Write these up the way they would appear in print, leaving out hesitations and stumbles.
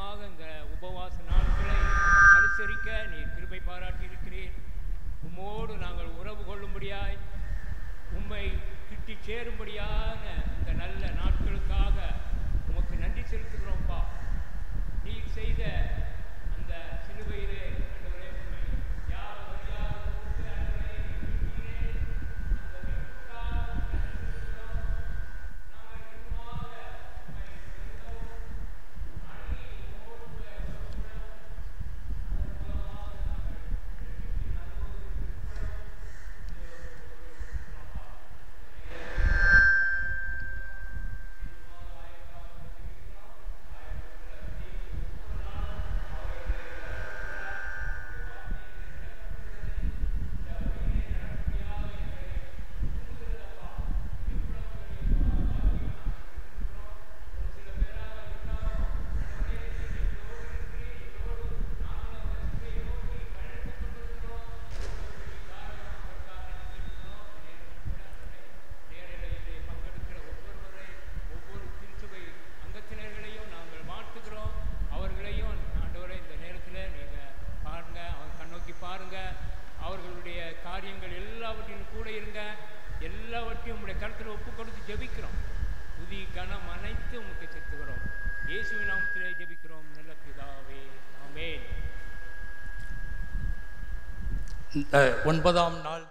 விதமாக இந்த உபவாச நாட்களை அனுசரிக்க நீர் கிருபை பாராட்டியிருக்கிறீர். உம்மோடு நாங்கள் உறவு கொள்ளும்படியாய், உம்மை கிட்டி சேரும்படியான இந்த நல்ல நாட்களுக்காக உமக்கு நன்றி செலுத்துகிறோம்ப்பா. நீர் செய்த அந்த சிலுவையிலே ஆண்டவரே உம்மை யார் வழியாக கொடுத்து ஆண்டவரே நீர் அந்த வெற்றிக்காக நன்றி செலுத்துகிறோம். நாங்கள் இன்னுமாக உம்மை அறிந்தோம், அணுகி உம்மோடு கூட உறவுகிறோம். அதன் மூலமாக நாங்கள் வெற்றியின் அனுபவத்திற்கு எல்லாவற்றையும் உங்களுடைய கருத்தில் ஒப்பு கொடுத்து ஜெபிக்கிறோம். துதி கனம் அனைத்து உமக்கு செலுத்துகிறோம். இயேசுவின் நாமத்திலே ஜெபிக்கிறோம் நல்ல பிதாவே, ஆமென். இந்த 9ஆம் நாள்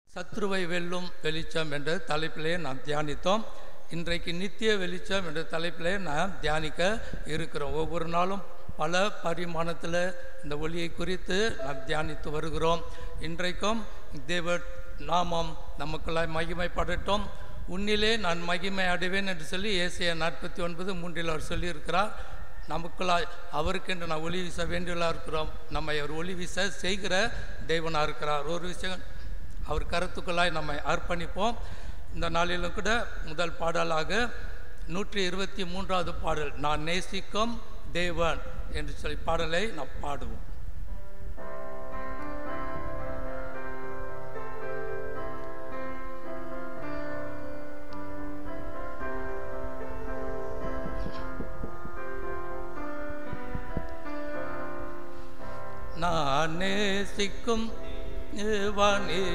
சத்ருவை வெல்லும் வெளிச்சம் என்ற தலைப்பிலே நாம் தியானித்தோம். இன்றைக்கு நித்திய வெளிச்சம் என்ற தலைப்பிலே நாம் தியானிக்க இருக்கிறோம். ஒவ்வொரு நாளும் பல பரிமாணத்தில் இந்த ஒளியை குறித்து நாம் தியானித்து வருகிறோம். இன்றைக்கும் தேவ நாமம் நமக்குள்ளாய் மகிமைப்படட்டும். உன்னிலே நான் மகிமை அடைவேன் என்று சொல்லி ஏசாயா 49:3 அவர் சொல்லியிருக்கிறார். நமக்குள்ளாய் அவருக்கென்று நான் ஒளி வீச வேண்டியவர்களாக இருக்கிறோம். நம்மை அவர் ஒளி வீச செய்கிற தெய்வனாக இருக்கிறார். ஒரு விஷயம், அவர் கருத்துக்குள்ளாய் நம்மை அர்ப்பணிப்போம். இந்த நாளிலும் கூட முதல் பாடலாக 123வது பாடல், நான் நேசிக்கும் தேவன் என்று சொல்லி பாடலை நாம் பாடுவோம். நான் நேசிக்கும் தேவனே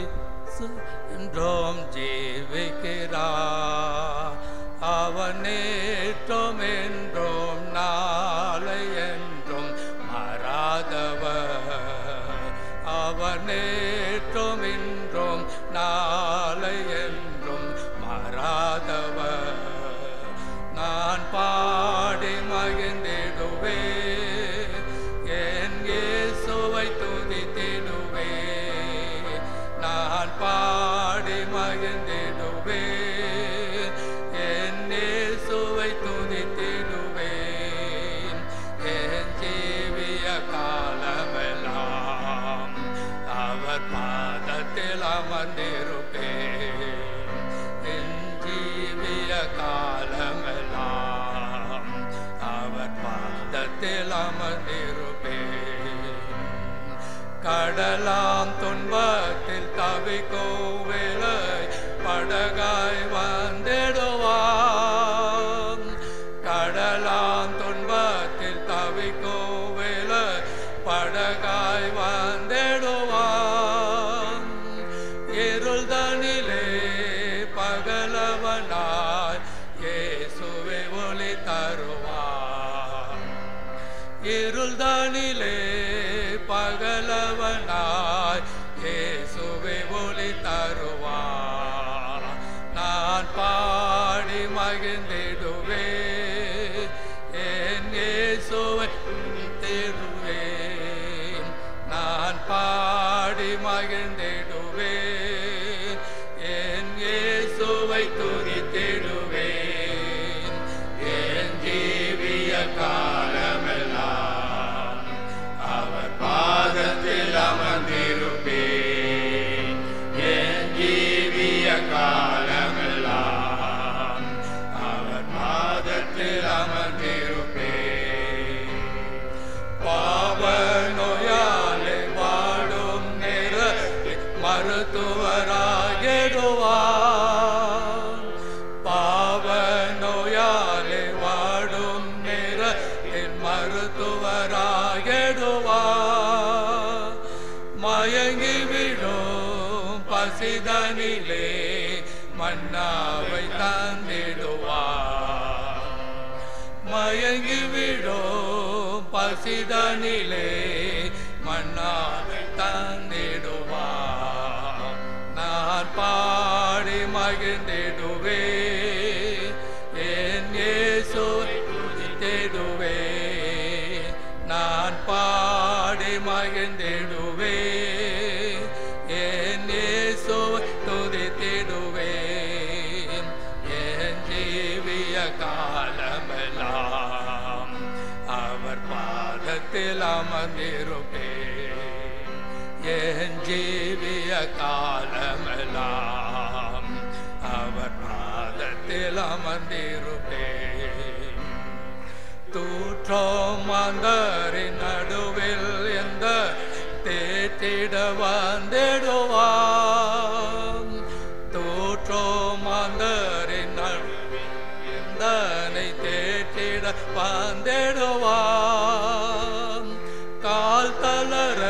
என்றும் ஜீவிக்கிறார், அவனேற்றும் என்றும் நாளை என்றும் மாறாதவர், அவனேற்றும் என்றும் நாளை என்றும் மாறாதவர். நான் பாடி மகிழ்ந்திடுவேன், என் இயேசுவை துதித்திடுவேன். நான் பாடி மகிழ்ந்திடுவேன், என் இயேசுவை துதித்திடுவேன். என் ஜீவிய காலமெல்லாம் அவர் பாதத்தில் அமர்ந்திருப்பேன். என் ஜீவிய காலமெல்லாம் அவர் பாதத்தில் அமர்ந்திருப்பேன். கடலாம் துன்பத்தில் தவிக்கும் வேளை படகாய் வந்திடுவான். கடலாம் துன்பத்தில் தவிக்கும் வேளை படகாய் வந்திடுவான். இருள் தனிலே பகலவனாய் இயேசுவே ஒளி தருவான். இருள் தனிலே பகலவனாய் இயேசுவே ஒளி தருவார். நான் பாடி மகிழ்ந்திடுவேன், என் இயேசுவை துதித்திடுவேன். நான் பாடி மகிழ்ந்திடுவேன், என் இயேசுவை துதித்திடுவேன். என் ஜீவிய காலமெல்லாம் அவர் பாதத்தில் அமர்ந்திருப்பேன். என் ஜீவிய காலமெல்லாம் அவர் பாதத்தில் அமர்ந்திருப்பேன். பாவ நோயாலே வாடும் பசிதனிலே மன்னாவை தந்திடுவார். மயங்கிவிடும் பசிதனிலே மன்னாவை தந்திடுவார். நான் பாடி மகிழ்ந்திடுவே என் இயேசுவை துதித்திடுவே. நான் பாடி மகிழ்ந்திடுவே என் இயேசுவை துதித்திடுவே. என் ஜீவிய காலமெல்லாம் அவர் பாதத்தில் அமர்ந்திருப்பே. என் ஜீவிய காலமெல்லாம் அவர் பாதத்தில் அமர்ந்திருப்பே. தூற்றோம் மாந்தரின் நடுவில் எந்த தேற்றிட வந்திடுவான். தூற்றோம் மாந்தரின் நடுவில் எந்தனை தேற்றிட வந்திடுவான். கால் தளர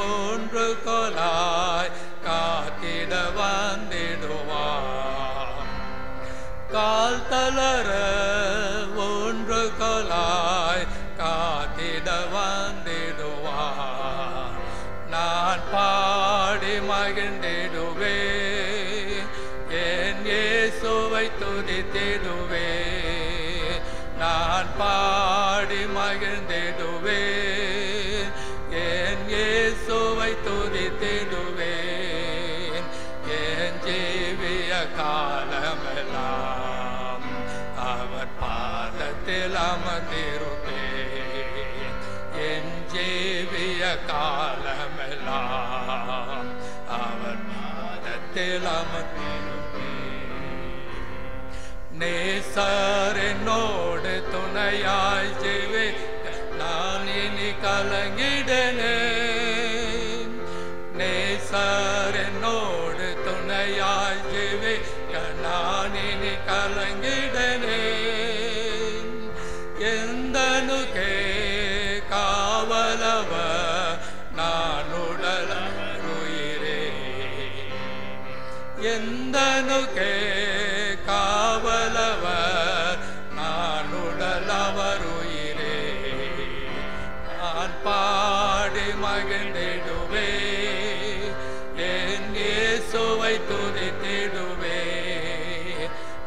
ஒன்று கொலாய் காத்திட வந்திடுவான். கால் தளர ஒன்று கொலாய் காத்திட வந்திடுவார். நான் பாடி மகிழ்ந்திடுவே என் இயேசுவை துதித்திடுவே. நான் பாடி மகிழ்ந்திடுவே என் இயேசுவை துதித்திடுவே. என் ஜீவிய காலமெல்லாம் அவர் பாதத்தில் அமர்ந்திருப்பே. என் ஜீவிய காலமெல்லாம் அவர் பாதத்தில் அமர்ந்திருப்பே. நேசர் என்னோடு துணையாய் ஜீவே நான் இனி கலங்கிடனே. நேசர் என்னோடு துணையாய் ஜீவே நான் இனி கலங்கிடனே. எந்தனுக்கே காவலவ நான் உடலுயிரே. எந்தனுக்கே காவலவ நான் உடலவருயிரே. நான் பாடி மகிழ்ந்திடுவே என் இயேசுவை துதித்திடுவே.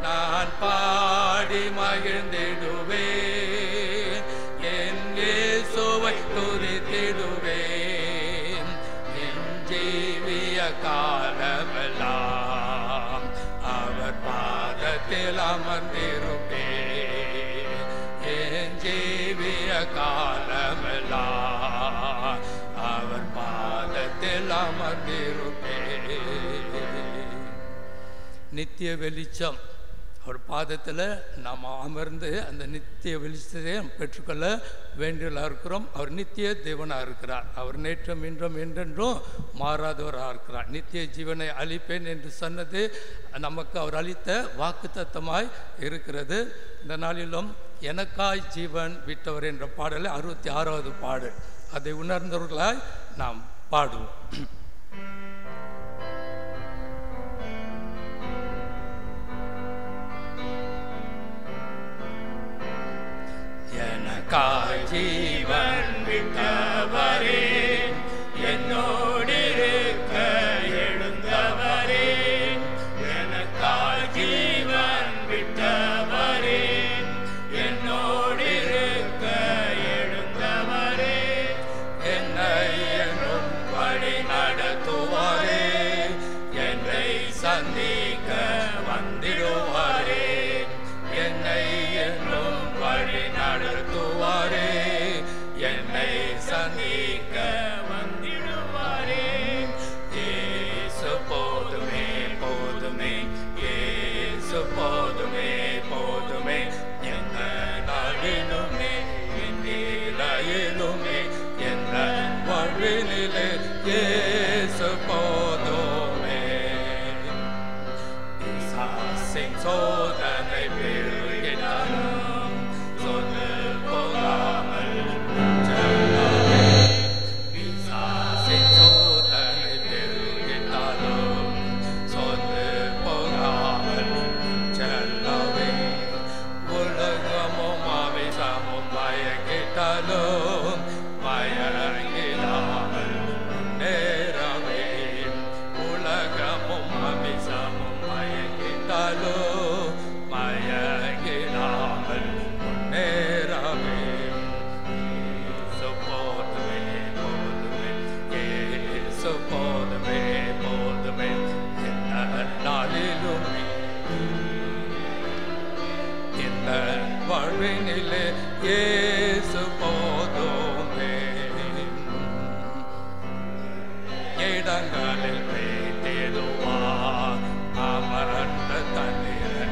நான் பாடி மகிழ்ந்திடுவே என் இயேசுவை துதித்திடுவே. என் ஜீவிய காலமெல்லாம் அவர் பாதத்தில் அமர்ந்திருப்பே. என் ஜீவிய காலமெல்லாம் அவர் பாதத்தில் அமர்ந்திருப்பே. நித்திய வெளிச்சம் அவர் பாதத்தில் நாம் அமர்ந்து அந்த நித்திய வெளிச்சத்தை பெற்றுக்கொள்ள வேண்டியவர்களாக இருக்கிறோம். அவர் நித்திய தேவனாக இருக்கிறார். அவர் நேற்றும் இன்றும் என்றென்றும் மாறாதவராக இருக்கிறார். நித்திய ஜீவனை அளிப்பேன் என்று சொன்னது நமக்கு அவர் அளித்த வாக்குத்தத்தமாய் இருக்கிறது. இந்த நாளிலும் எனக்காய் ஜீவன் விட்டவர் என்ற பாடலை 66வது பாடு. அதை உணர்ந்தவர்களாய் நாம் பாடுவோம். எனக்காய் ஜீவன் விட்டவரே என்னோடு இருக்க எழுந்தவரே. எனக்காய் ஜீவன் விட்டவரே என்னோடு இருக்க எழுந்தவரே. என்னை என்னும் வழி நடத்துவாரே. என்னை சந்திக்க வந்திடுவாரே. என்னை என்னும் வழி நடத்துவாரே. என்னை மயங்கிட்டாலும் மயங்கிடாமல் முன்னேறவே உலகமும் அபிசமும் மயங்கிட்டாலும் மயங்கிடாமல் முன்னேறவே இயேசு போதுமே போதுமே இயேசு போதுமே போதுமே எந்த நாளிலும் இந்த வாழ்வினிலே இயேசு போதுமே இடங்களில் வைத்திடுவார் அமர்ந்த தண்ணீரை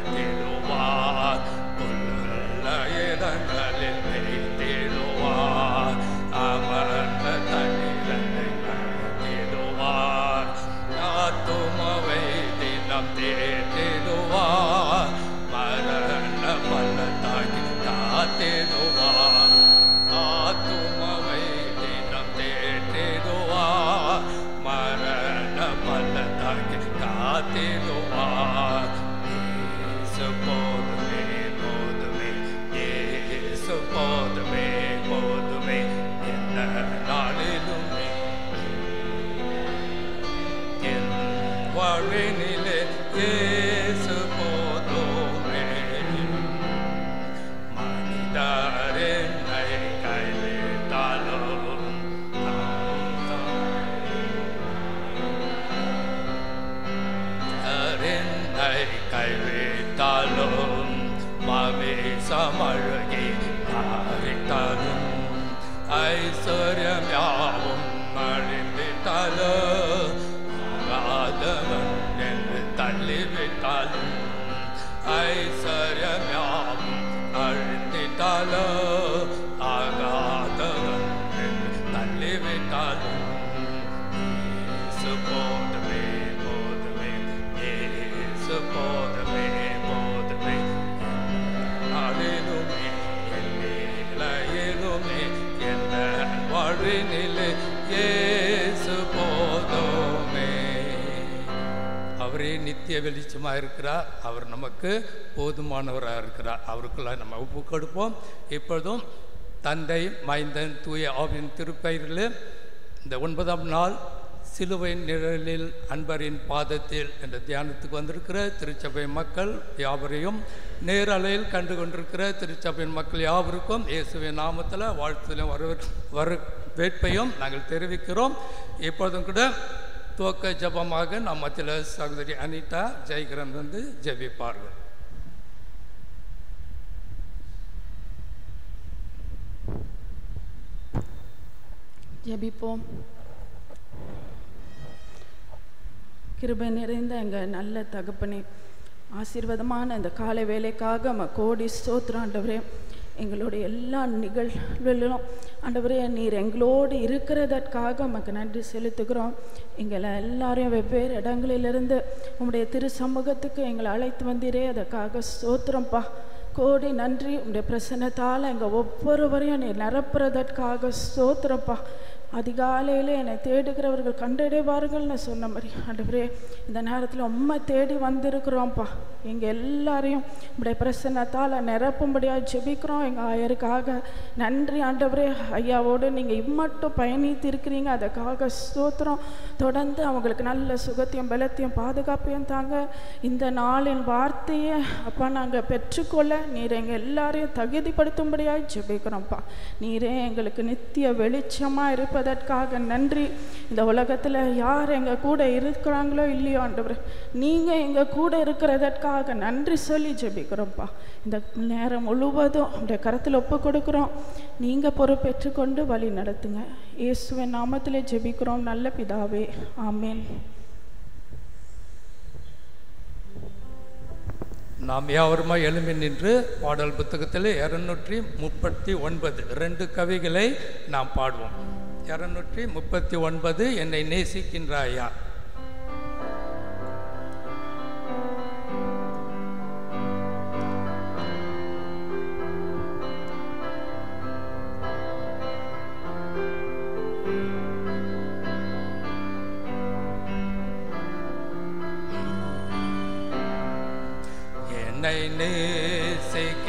நடத்திடுவார் உள்ள இடங்களில் வைத்திடுவார் அமர்ந்த தண்ணீரை நடத்திடுவார் ஆத்துமாவை தினம் தேடிடுவார் மரண பள்ளத்தாக்கி காத்திடுவார் ஆத்துமாவை தினம் தேடிடுவார் மரண பள்ளத்தாக்கி காத்திடுவார் இயேசு போதுமே போதுமே இயேசு போதுமே போதுமே எந்த நாளிலுமே என் வாழ்வினிலே இயேசு போதுமே மனிதர் என்னை கைவிட்டாலும் என்னை கைவிட்டாலும் மவேசமழகி மாறிட்டாலும் ஐஸ்வர்யம் யாவும் அழிந்திட்டாலும் ஆகாதவன் என்று தள்ளிவிட்டாலும் ஐஸ்வர்யம் யாவும் அழிந்திட்டாலும் ஆகாதவன் என்று தள்ளிவிட்டாலும் இயேசு போதுமே போதுமே இயேசு போதுமே போதுமே நாளிலுமே எல்லையிலுமே எந்த வாழ்வினிலே இயேசு போதுமே அவரே நித்திய வெளிச்சமாக இருக்கிறார் அவர் நமக்கு போதுமானவராக இருக்கிறார் அவருக்குள்ள நம்ம ஒப்பு கொடுப்போம் இப்பொழுதும் தந்தை மைந்தன் தூய ஆவியின் திருப்பெயரில் இந்த 9ஆம் நாள் சிலுவையின் நிழலில் அன்பரின் பாதத்தில் என்ற தியானத்துக்கு வந்திருக்கிற திருச்சபை மக்கள் யாவரையும் நேரலையில் கண்டு கொண்டிருக்கிற திருச்சபையின் மக்கள் யாவருக்கும் இயேசுவின் நாமத்தில் வாழ்த்திலும் வரவேற்பையும் நாங்கள் தெரிவிக்கிறோம். இப்பொழுதும் கூட துவக்க ஜபமாக நம் மத்தியில் சகோதரி அனிதா ஜெயகிரன் வந்து ஜெபிப்பார்கள். ஜெபிப்போம். கிருபை நிறைந்த எங்கள் நல்ல தகப்பனே, ஆசீர்வாதமான இந்த காலை வேலைக்காக கோடி ஸ்தோத்திரம் ஆண்டவரே. எங்களுடைய எல்லா நிகழ்வுகளிலும் ஆண்டவரே நீர் எங்களோடு இருக்கிறதற்காக உமக்கு நன்றி செலுத்துகிறோம். எங்களை எல்லாரையும் வெவ்வேறு இடங்களிலிருந்து உம்முடைய திரு சமூகத்துக்கு எங்களை அழைத்து வந்தீரே, அதற்காக ஸ்தோத்திரம்ப்பா. கோடி நன்றி. உம்முடைய பிரசன்னத்தால் எங்கள் ஒவ்வொருவரையும் நீர் நிரப்புறதற்காக ஸ்தோத்திரப்பா. அதிகாலையில் என்னை தேடுகிறவர்கள் கண்டடைவார்கள்னு சொன்ன மாதிரி ஆண்டவரே இந்த நேரத்தில் உம்மை தேடி வந்திருக்கிறோம்ப்பா. எங்கள் எல்லாரையும் உடைய பிரசன்னத்தால் நிரப்பும்படியாக ஜெபிக்கிறோம். எங்கள் ஆயருக்காக நன்றி ஆண்டவரே. ஐயாவோடு நீங்கள் இம்மட்டும் பயணித்து இருக்கிறீங்க, அதுக்காக ஸ்தோத்திரம். தொடர்ந்து அவங்களுக்கு நல்ல சுகத்தையும் பலத்தையும் பாதுகாப்பையும் தாங்க. இந்த நாளின் வார்த்தையை அப்பா நாங்கள் பெற்றுக்கொள்ள நீர் எங்கள் எல்லாரையும் தகுதிப்படுத்தும்படியாக ஜெபிக்கிறோம்ப்பா. நீரே எங்களுக்கு நித்திய வெளிச்சமாக இருப்பதற்காக நன்றி. இந்த உலகத்தில் யார் எங்கள் கூட இருக்கிறாங்களோ இல்லையோ ஆண்டவரே, நீங்கள் எங்கள் கூட இருக்கிறதற்காக நன்றி சொல்லி ஜெபிக்கிறோம்ப்பா. இந்த நேரம் முழுவதும் உடைய கரத்தில் ஒப்பு கொடுக்குறோம். நீங்கள் பொறுப்பேற்றுக்கொண்டு வழி நடத்துங்க. இயேசுவின் நாமத்திலே ஜெபிக்கிறோம் நல்ல பிதாவே, ஆமேன். நாம் யாவருமா எழும்பி நின்று பாடல் புத்தகத்தில் 239 2 கவிகளை நாம் பாடுவோம். 239 என்னை நேசிக்கின்றாயா. என்னை நேசிக்கின்றாயா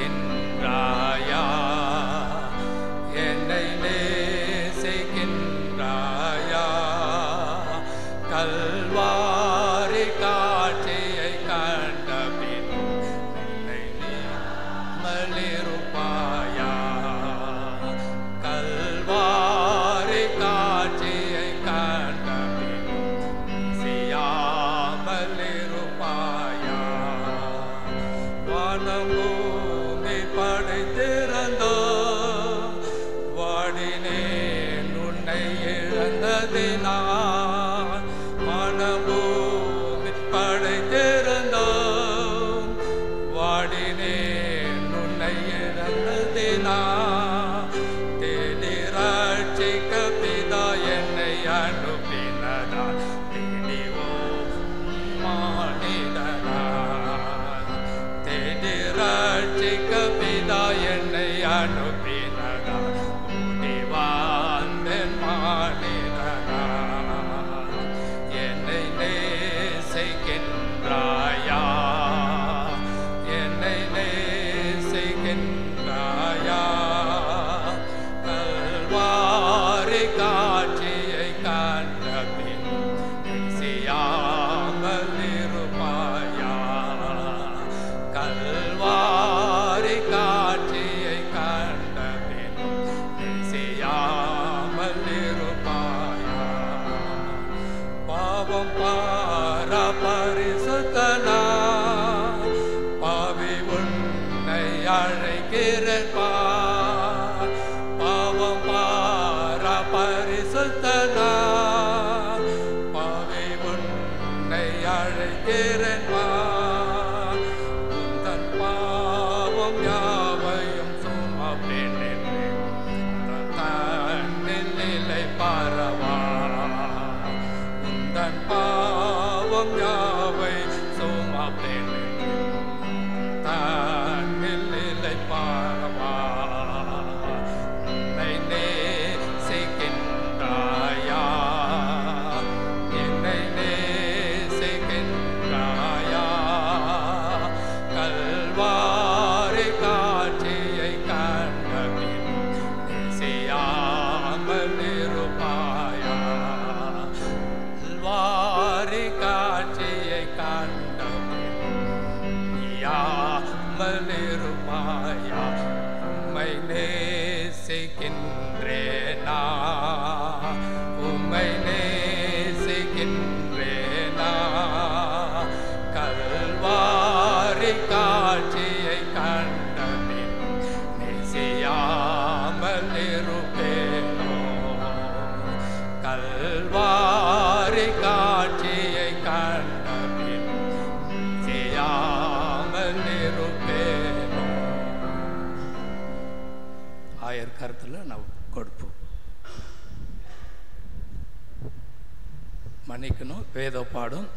இருப்பாயா கல்வாரி காட்சியை கண்ட செய்யாமல் இருப்பாயா வானபூமி படைத்திருந்தோ வாடினேன் உன்னை இழந்ததினால் வானபூமி படைத்திருந்தோம் வாடினேன் உன்னை இழந்ததினால் தேடி ரட்சிக்க பிதா என்னை அனுப்பினதால் தேடிவோ மானிடனாய் தேடி ரட்சிக்க பிதா என்னை அனுப்பினதால் ஓடி வாழ்ந்தேன் மானிடனாய் என்னை நேசிக்கின்றாயா என்னை நேசிக்கின்றாயா கல்வாரி காட்சியை கண்ட பின் நேசியாமல் இருப்பாயா கல்வாரி காட்சியை கண்ட பின் நேசியாமல் இருப்பாயா பாவம் பார பரிசுத்தனா பாவி உன்னை அழைக்கிறேன் பாவம் பார பரிசுத்தனா பாவி உன்னை அழைக்கிறேன் உந்தன் பாவம் யாவையும் சுமப்பேன் என்று தன்னில் நிலை பரவா உந்தன் பாவம் யாவை சுமப்பேன் என்று தன்னில் நிலை பரவா என்னை நேசிக்கின்றாயா என்னை நேசிக்கின்றாயா கல்வாரி காட்சியை கண்ட பின் நேசியாமல் இருப்பாயா கல்வாரி காட்சியை கண்ட பின் நீயாமல் இருப்பாயா உம்மை நேசிக்கின்றேனா உம்மை நேசிக்கின்றேனா கல்வாரி காட்சியை கண்ட பின் நேசியாமல் இருப்பேனோ கல்வாரி காட்சியை கண்ட பின் நேசியாமல் இருப்பேனோ ஆயர் கருத்தில் நான் கொடுப்போம் மன்னிக்கணும் வேத பாடும்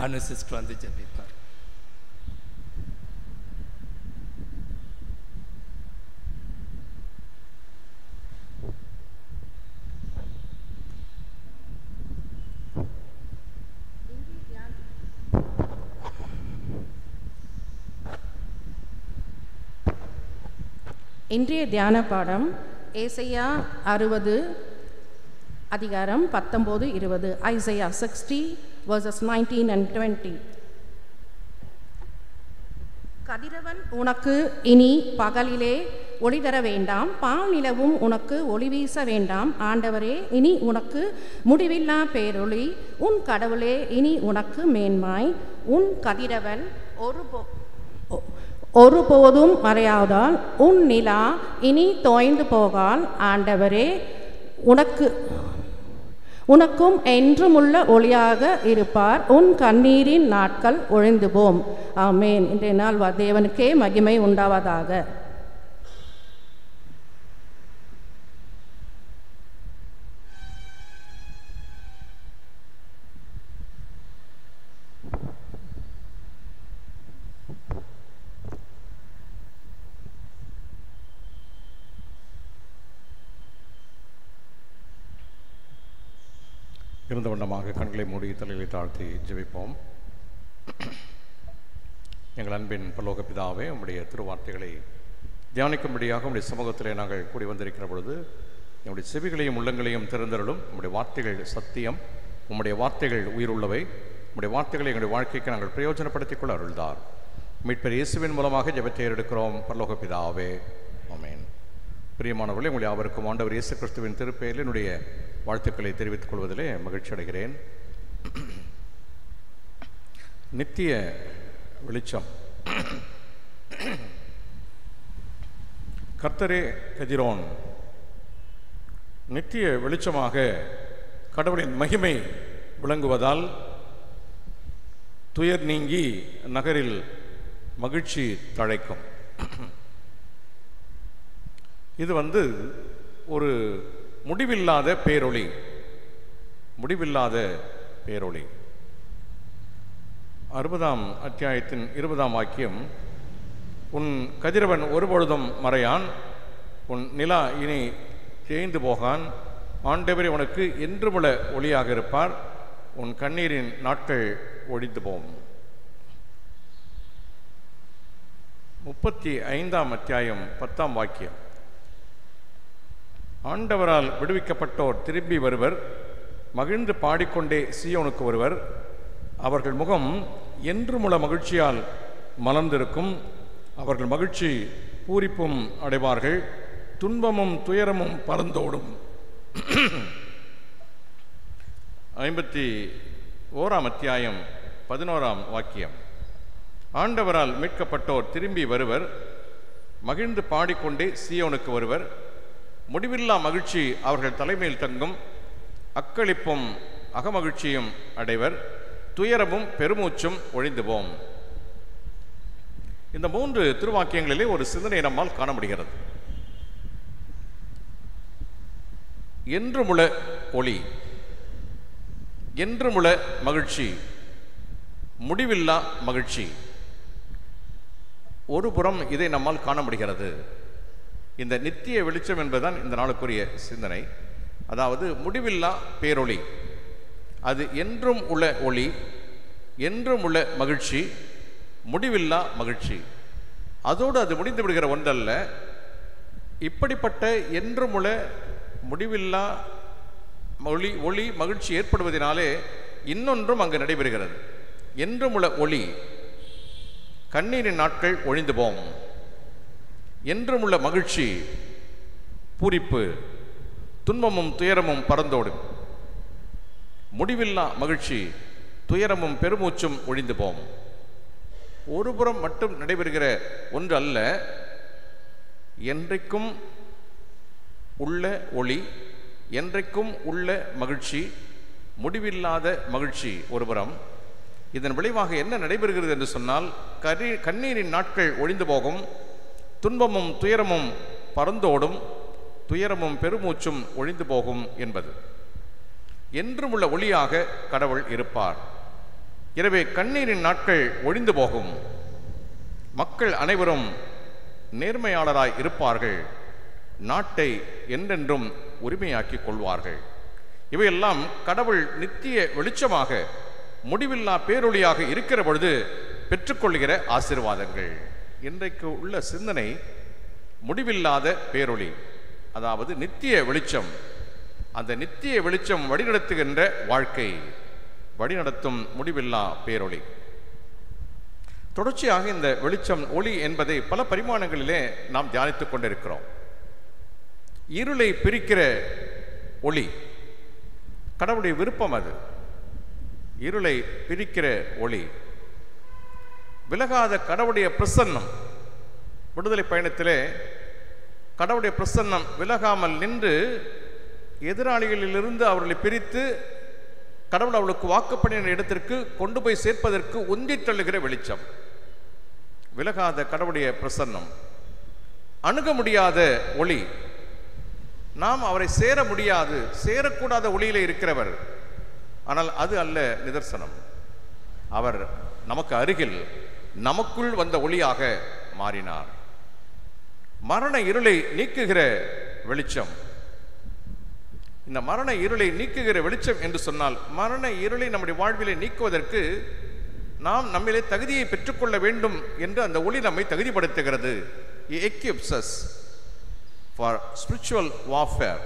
அனுசிஸ்ட் வந்து ஜெபிப்பார் இன்றைய தியான பாடம் ஏசாயா 60 அதிகாரம் 19-20 ஐசையா 60 verses 19 and 20. கதிரவன் உனக்கு இனி பகலிலே ஒளி தர வேண்டாம் பால் நிலவும் உனக்கு ஒளி வீச வேண்டாம் ஆண்டவரே இனி உனக்கு முடிவில்லா பேரொளி உன் கடவுளே இனி உனக்கு மேன்மாய் உன் கதிரவன் ஒருபோதும் மறையாதால் உன் நிலா இனி தோய்ந்து போகால் ஆண்டவரே உனக்கும் என்றுமுள்ள ஒளியாக இருப்பார் உன் கண்ணீரின் நாட்கள் ஒழிந்து போம் ஆமேன். இன்றைய நாள் தேவனுக்கே மகிமை உண்டாவதாக. இருந்த வண்ணமாக கண்களை மூடி தலையை தாழ்த்தி ஜெபிப்போம். எங்கள் அன்பின் பரலோக பிதாவே, உம்முடைய திருவார்த்தைகளை தியானிக்கும்படியாக உம்முடைய சமூகத்திலே நாங்கள் கூடி வந்திருக்கிற பொழுது நம்முடைய செவிகளையும் உள்ளங்களையும் திறந்தருளும். உம்முடைய வார்த்தைகள் சத்தியம், உம்முடைய வார்த்தைகள் உயிருள்ளவை. உம்முடைய வார்த்தைகளை எங்களுடைய வாழ்க்கைக்கு நாங்கள் பிரயோஜனப்படுத்திக் கொள்ள அருள்தார். மீட்பர் இயேசுவின் மூலமாக ஜெபத்தை எடுக்கிறோம் பரலோக பிதாவே, ஆமென். பிரியமானவர்களே, உங்கள் யாவருக்கும் ஆண்டவர் இயேசு கிறிஸ்துவின் திருப்பெயரில் என்னுடைய வாழ்த்துக்களை தெரிவித்துக் கொள்வதிலே மகிழ்ச்சி அடைகிறேன். நித்திய வெளிச்சம். கர்த்தரே கதிரோன். நித்திய வெளிச்சமாக கடவுளின் மகிமை விளங்குவதால் துயர் நீங்கி நகரில் மகிழ்ச்சி தழைக்கும். இது ஒரு முடிவில்லாத பேரொளி. முடிவில்லாத பேரொளி. 60ஆம் அத்தியாயத்தின் 20ஆம் வாக்கியம், உன் கதிரவன் ஒருபொழுதும் மறையான், உன் நிலா இனி தேய்ந்து போகான், ஆண்டவரே உனக்கு என்றுமுள்ள ஒளியாக இருப்பார், உன் கண்ணீரின் நாட்கள் ஒழிந்து போம். 35ஆம் அத்தியாயம் 10ஆம் வாக்கியம், ஆண்டவரால் விடுவிக்கப்பட்டோர் திரும்பி வருவர், மகிழ்ந்து பாடிக்கொண்டே சீயோனுக்கு வருவர், அவர்கள் முகம் என்றுமுள்ள மகிழ்ச்சியால் மலர்ந்திருக்கும், அவர்கள் மகிழ்ச்சி பூரிப்பும் அடைவார்கள், துன்பமும் துயரமும் பறந்தோடும். 51ஆம் அத்தியாயம் 11ஆம் வாக்கியம், ஆண்டவரால் மீட்கப்பட்டோர் திரும்பி வருவர், மகிழ்ந்து பாடிக்கொண்டே சீயோனுக்கு வருவர், முடிவில்லா மகிழ்ச்சி அவர்கள் தலைமையில் தங்கும், அக்களிப்பும் அகமகிழ்ச்சியும் அடைவர், துயரமும் பெருமூச்சும் ஒழிந்து போம். இந்த 3 திருவாக்கியங்களிலே ஒரு சிந்தனை நம்மால் காண முடிகிறது. என்றுமுள்ள ஒளி, என்றுமுள்ள மகிழ்ச்சி, முடிவில்லா மகிழ்ச்சி. ஒரு புறம் இதை நம்மால் காண முடிகிறது. இந்த நித்திய வெளிச்சம் என்பதுதான் இந்த நாளுக்குரிய சிந்தனை. அதாவது முடிவில்லா பேரொளி, அது என்றும் உள்ள ஒளி, என்றும் உள்ள மகிழ்ச்சி, முடிவில்லா மகிழ்ச்சி. அதோடு அது முடிந்து விடுகிற ஒன்றல்ல. இப்படிப்பட்ட என்றும் உள்ள முடிவில்லா ஒளி மகிழ்ச்சி ஏற்படுவதனாலே இன்னொன்றும் அங்கு நடைபெறுகிறது. என்றும் உள்ள ஒளி, கண்ணீரின் நாட்கள் ஒழிந்து போம். என்றும் உள்ள மகிழ்ச்சி, பூரிப்பு, துன்பமும் துயரமும் பறந்தோடும். முடிவில்லா மகிழ்ச்சி, துயரமும் பெருமூச்சும் ஒழிந்து போம். ஒருபுறம் மட்டும் நடைபெறுகிற ஒன்று அல்ல. என்றைக்கும் உள்ள ஒளி, என்றைக்கும் உள்ள மகிழ்ச்சி, முடிவில்லாத மகிழ்ச்சி ஒருபுறம். இதன் விளைவாக என்ன நடைபெறுகிறது என்று சொன்னால், கண்ணீரின் நாட்கள் ஒழிந்து போகும், துன்பமும் துயரமும் பறந்தோடும், துயரமும் பெருமூச்சும் ஒழிந்து போகும் என்பது. என்றும் உள்ள ஒளியாக கடவுள் இருப்பார். எனவே கண்ணீரின் நாட்கள் ஒழிந்து போகும், மக்கள் அனைவரும் நேர்மையாளராய் இருப்பார்கள், நாட்டை என்றென்றும் உரிமையாக்கிக் கொள்வார்கள். இவையெல்லாம் கடவுள் நித்திய வெளிச்சமாக முடிவில்லா பேரொளியாக இருக்கிற பொழுது பெற்றுக்கொள்கிற ஆசீர்வாதங்கள். இன்றைக்கு உள்ள சிந்தனை முடிவில்லாத பேரொளி, அதாவது நித்திய வெளிச்சம். அந்த நித்திய வெளிச்சம் வழிநடத்துகின்ற வாழ்க்கை, வழிநடத்தும் முடிவில்லா பேரொளி. தொடர்ச்சியாக இந்த வெளிச்சம் ஒளி என்பதை பல பரிமாணங்களிலே நாம் தியானித்துக் கொண்டிருக்கிறோம். இருளை பிரிக்கிற ஒளி, கடவுளுடைய விருப்பம் அது. இருளை பிரிக்கிற ஒளி, விலகாத கடவுளுடைய பிரசன்னம். விடுதலை பயணத்திலே கடவுளுடைய பிரசன்னம் விலகாமல் நின்று எதிராளிகளிலிருந்து அவர்களை பிரித்து கடவுள் அவளுக்கு வாக்குப்படின இடத்திற்கு கொண்டு போய் சேர்ப்பதற்கு உந்தி தள்ளுகிற வெளிச்சம். விலகாத கடவுளுடைய பிரசன்னம், அணுக முடியாத ஒளி. நாம் அவரை சேர முடியாது, சேரக்கூடாத ஒளியிலே இருக்கிறவர். ஆனால் அது அல்ல நிதர்சனம். அவர் நமக்கு அருகில், நமக்குள் வந்த ஒளியாக மாறினார். மரண இருளை நீக்குகிற வெளிச்சம். இந்த மரண இருளை நீக்குகிற வெளிச்சம் என்று சொன்னால், மரண இருளை நம்முடைய வாழ்விலே நீக்குவதற்கு நாம் நம்மிலே தகுதியை பெற்றுக்கொள்ள வேண்டும் என்று அந்த ஒளி நம்மை தகுதிப்படுத்துகிறது. It equips us for spiritual warfare.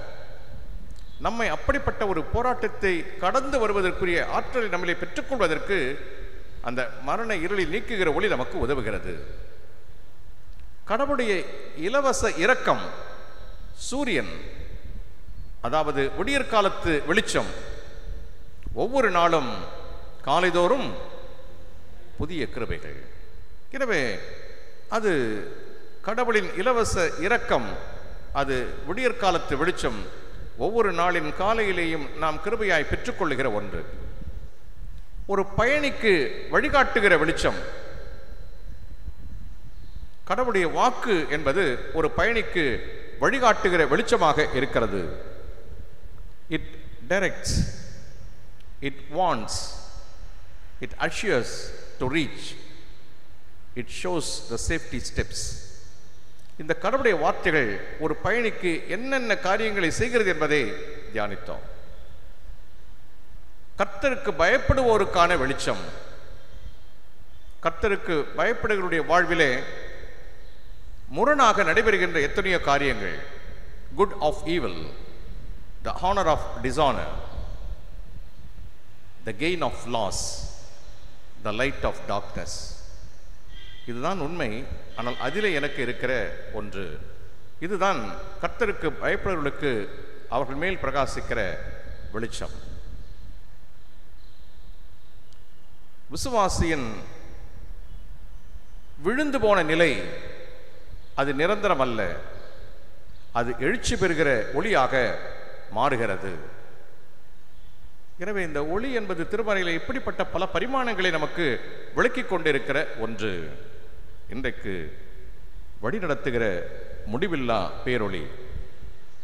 நம்மை அப்படிப்பட்ட ஒரு போராட்டத்தை கடந்து வருவதற்குரிய ஆற்றலை நம்மளை பெற்றுக்கொள்வதற்கு அந்த மரண இருளை நீக்குகிற ஒளி நமக்கு உதவுகிறது. கடவுளுடைய இலவச இரக்கம் சூரியன், அதாவது விடியற்காலத்து வெளிச்சம், ஒவ்வொரு நாளும் காலைதோறும் புதிய கிருபைகள். எனவே அது கடவுளின் இலவச இரக்கம், அது விடியற்காலத்து வெளிச்சம், ஒவ்வொரு நாளின் காலையிலேயும் நாம் கிருபையாய் பெற்றுக்கொள்ளுகிற ஒன்று. ஒரு பயணிக்கு வழிகாட்டுகிற வெளிச்சம். கடவுளுடைய வாக்கு என்பது ஒரு பயணிக்கு வழிகாட்டுகிற வெளிச்சமாக இருக்கிறது. It directs, it warns, it assures to reach, it shows the safety steps. இந்த கடவுளுடைய வார்த்தைகள் ஒரு பயணிக்கு என்னென்ன காரியங்களை செய்கிறது என்பதை தியானித்தோம். கர்த்தருக்கு பயப்படுவோருக்கான வெளிச்சம். கர்த்தருக்கு பயப்படுகிறவருடைய வாழ்விலே முரணாக நடைபெறுகின்ற எத்தனையோ காரியங்கள், good of evil, the honor of dishonor, the gain of loss, the light of darkness. இதுதான் உண்மை. ஆனால் அதிலே எனக்கு இருக்கிற ஒன்று, இதுதான் கர்த்தருக்கு பயப்படுவர்களுக்கு அவர்கள் மேல் பிரகாசிக்கிற வெளிச்சம். விசுவாசியின் விழுந்து போன நிலை அது நிரந்தரம் அல்ல, அது எழுச்சி பெறுகிற ஒளியாக மாறுகிறது. எனவே இந்த ஒளி என்பது திருமறையில் இப்படிப்பட்ட பல பரிமாணங்களை நமக்கு விளக்கிக் கொண்டிருக்கிற ஒன்று. இன்றைக்கு வழிநடத்துகிற முடிவில்லா பேரொளி.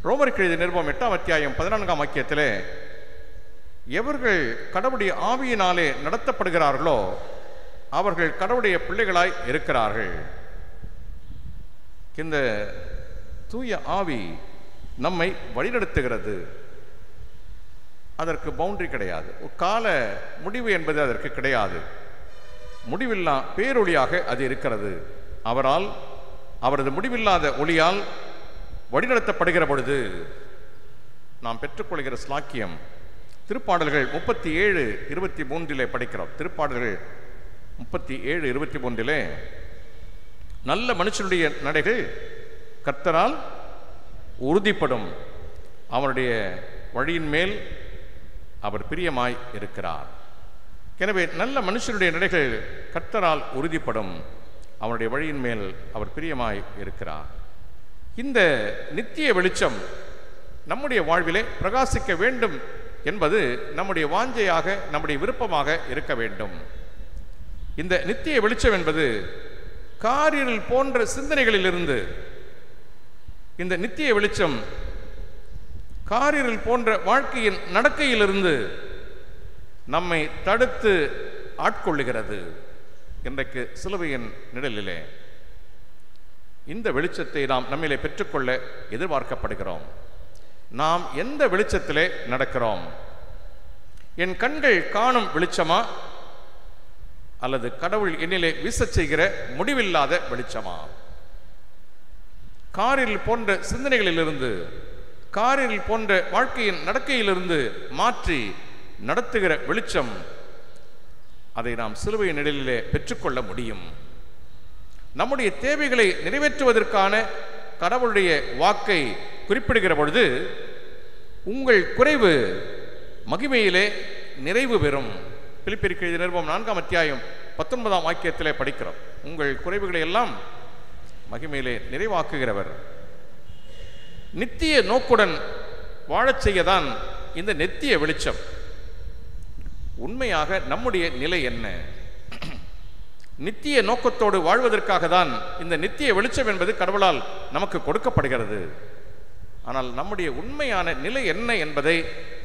ரோமருக்கு எழுதிய நிருபம் 8ஆம் அத்தியாயம் 14ஆம் வாக்கியத்திலே, எவர்கள் கடவுளுடைய ஆவியினாலே நடத்தப்படுகிறார்களோ அவர்கள் கடவுளுடைய பிள்ளைகளாய் இருக்கிறார்கள். இந்த தூய ஆவி நம்மை வழிநடத்துகிறது. அதற்கு பவுண்டரி கிடையாது, கால முடிவு என்பது அதற்கு கிடையாது. முடிவில்லா பேரொளியாக அது இருக்கிறது. அவரால், அவரது முடிவில்லாத ஒளியால் வழிநடத்தப்படுகிற பொழுது நாம் பெற்றுக்கொள்கிற ஸ்லாக்கியம் திருப்பாடல்கள் 37:23 படிக்கிறோம். திருப்பாடல்கள் 37:23 நல்ல மனுஷனுடைய நடைகள் கர்த்தரால் உறுதிப்படும், அவருடைய வழியின் மேல் அவர் பிரியமாய் இருக்கிறார். எனவே நல்ல மனுஷனுடைய நடைகள் கர்த்தரால் உறுதிப்படும், அவருடைய வழியின் மேல் அவர் பிரியமாய் இருக்கிறார். இந்த நித்திய வெளிச்சம் நம்முடைய வாழ்விலே பிரகாசிக்க வேண்டும் என்பது நம்முடைய வாஞ்சையாக, நம்முடைய விருப்பமாக இருக்க வேண்டும். இந்த நித்திய வெளிச்சம் என்பது காரிருள் போன்ற சிந்தனைகளிலிருந்து, இந்த நித்திய வெளிச்சம் காரிருள் போன்ற வாழ்க்கையின் நடக்கையிலிருந்து நம்மை தடுத்து ஆட்கொள்ளுகிறது. இன்றைக்கு சிலுவையின் நிழலிலே இந்த வெளிச்சத்தை நாம் நம்மிலே பெற்றுக்கொள்ள எதிர்பார்க்கப்படுகிறோம். நாம் எந்த வெளிச்சத்திலே நடக்கிறோம்? என் கண்கள் காணும் வெளிச்சமா, அல்லது கடவுள் என்னிலே வீசச் செய்கிற முடிவில்லாத வெளிச்சமா? காரில் போன்ற சிந்தனைகளிலிருந்து, காரில் போன்ற வாழ்க்கையின் நடக்கையிலிருந்து மாற்றி நடத்துகிற வெளிச்சம், அதை நாம் சிலுவையின் நிழலிலே பெற்றுக்கொள்ள முடியும். நம்முடைய தேவைகளை நிறைவேற்றுவதற்கான கடவுளுடைய வாக்கை குறிப்பிடுகிற பொழுது, உங்கள் குறைவு மகிமையிலே நிறைவு பெறும். பிலிப்பியருக்கு எழுதிய நிருபம் 4ஆம் அத்தியாயம் 19ஆம் வாக்கியத்திலே படிக்கிறோம். உங்கள் குறைவுகளை எல்லாம் மகிமையிலே நிறைவாக்குகிறவர். நித்திய நோக்குடன் வாழச் செய்யதான் இந்த நித்திய வெளிச்சம். உண்மையாக நம்முடைய நிலை என்ன? நித்திய நோக்கத்தோடு வாழ்வதற்காக தான் இந்த நித்திய வெளிச்சம் என்பது கடவுளால் நமக்கு கொடுக்கப்படுகிறது. ஆனால் நம்முடைய உண்மையான நிலை என்ன என்பதை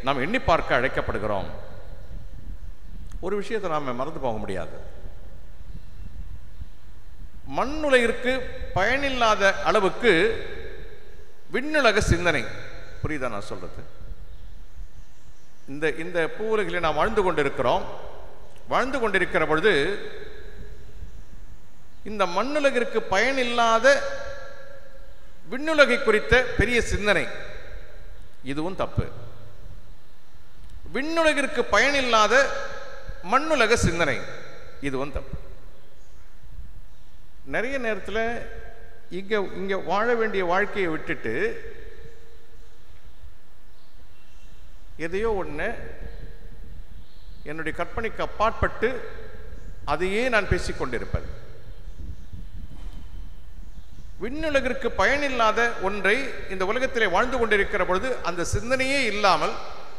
நாம் எண்ணி பார்க்க அழைக்கப்படுகிறோம். ஒரு விஷயத்தை நாம் மறந்து போக முடியாது. மண்ணுலகிற்கு பயனில்லாத அளவுக்கு விண்ணுலக சிந்தனை. புரியுதா நான் சொல்றது? இந்த பூவுலகிலே நாம் வாழ்ந்து கொண்டிருக்கிறோம். வாழ்ந்து கொண்டிருக்கிற பொழுது இந்த மண்ணுலகிற்கு பயனில்லாத விண்ணுலகை குறித்த பெரிய சிந்தனை, இதுவும் தப்பு. விண்ணுலகிற்கு பயனில்லாத மண்ணுலக சிந்தனை, இதுவும் தப்பு. நிறைய நேரத்தில் இங்கே வாழ வேண்டிய வாழ்க்கையை விட்டுட்டு எதையோ ஒன்று என்னுடைய கற்பனைக்கு அப்பாற்பட்டு அதையே நான் பேசிக்கொண்டிருப்பது. விண்ணுலகிற்கு பயனில்லாத ஒன்றை இந்த உலகத்திலே வாழ்ந்து கொண்டிருக்கிற பொழுது அந்த சிந்தனையே இல்லாமல்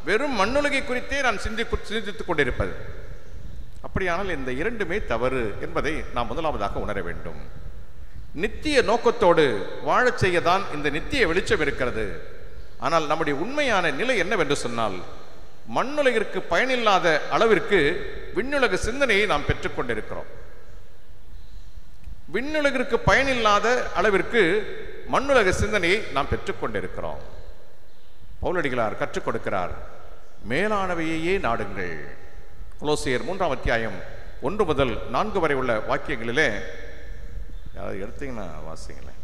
வெறும் மண்ணுலகை குறித்தே நான் சிந்தித்துக் கொண்டிருப்பது. அப்படியானால் இந்த இரண்டுமே தவறு என்பதை நாம் முதலாவதாக உணர வேண்டும். நித்திய நோக்கத்தோடு வாழச் செய்யதான் இந்த நித்திய வெளிச்சம் இருக்கிறது. ஆனால் நம்முடைய உண்மையான நிலை என்னவென்று சொன்னால், மண்ணுலகிற்கு பயனில்லாத அளவிற்கு விண்ணுலக சிந்தனையை நாம் பெற்றுக்கொண்டிருக்கிறோம். விண்ணுலகிற்கு பயனில்லாத அளவிற்கு மண்ணுலக சிந்தனையை நாம் பெற்றுக்கொண்டிருக்கிறோம். பவுலடிகளார் கற்றுக் கொடுக்கிறார், மேலானவையே நாடுங்கள். கொலோசியர் 3ஆம் அத்தியாயம் 1 முதல் 4 வரை உள்ள வாக்கியங்களிலே யாராவது எடுத்தீங்கன்னா வாசிங்களேன்.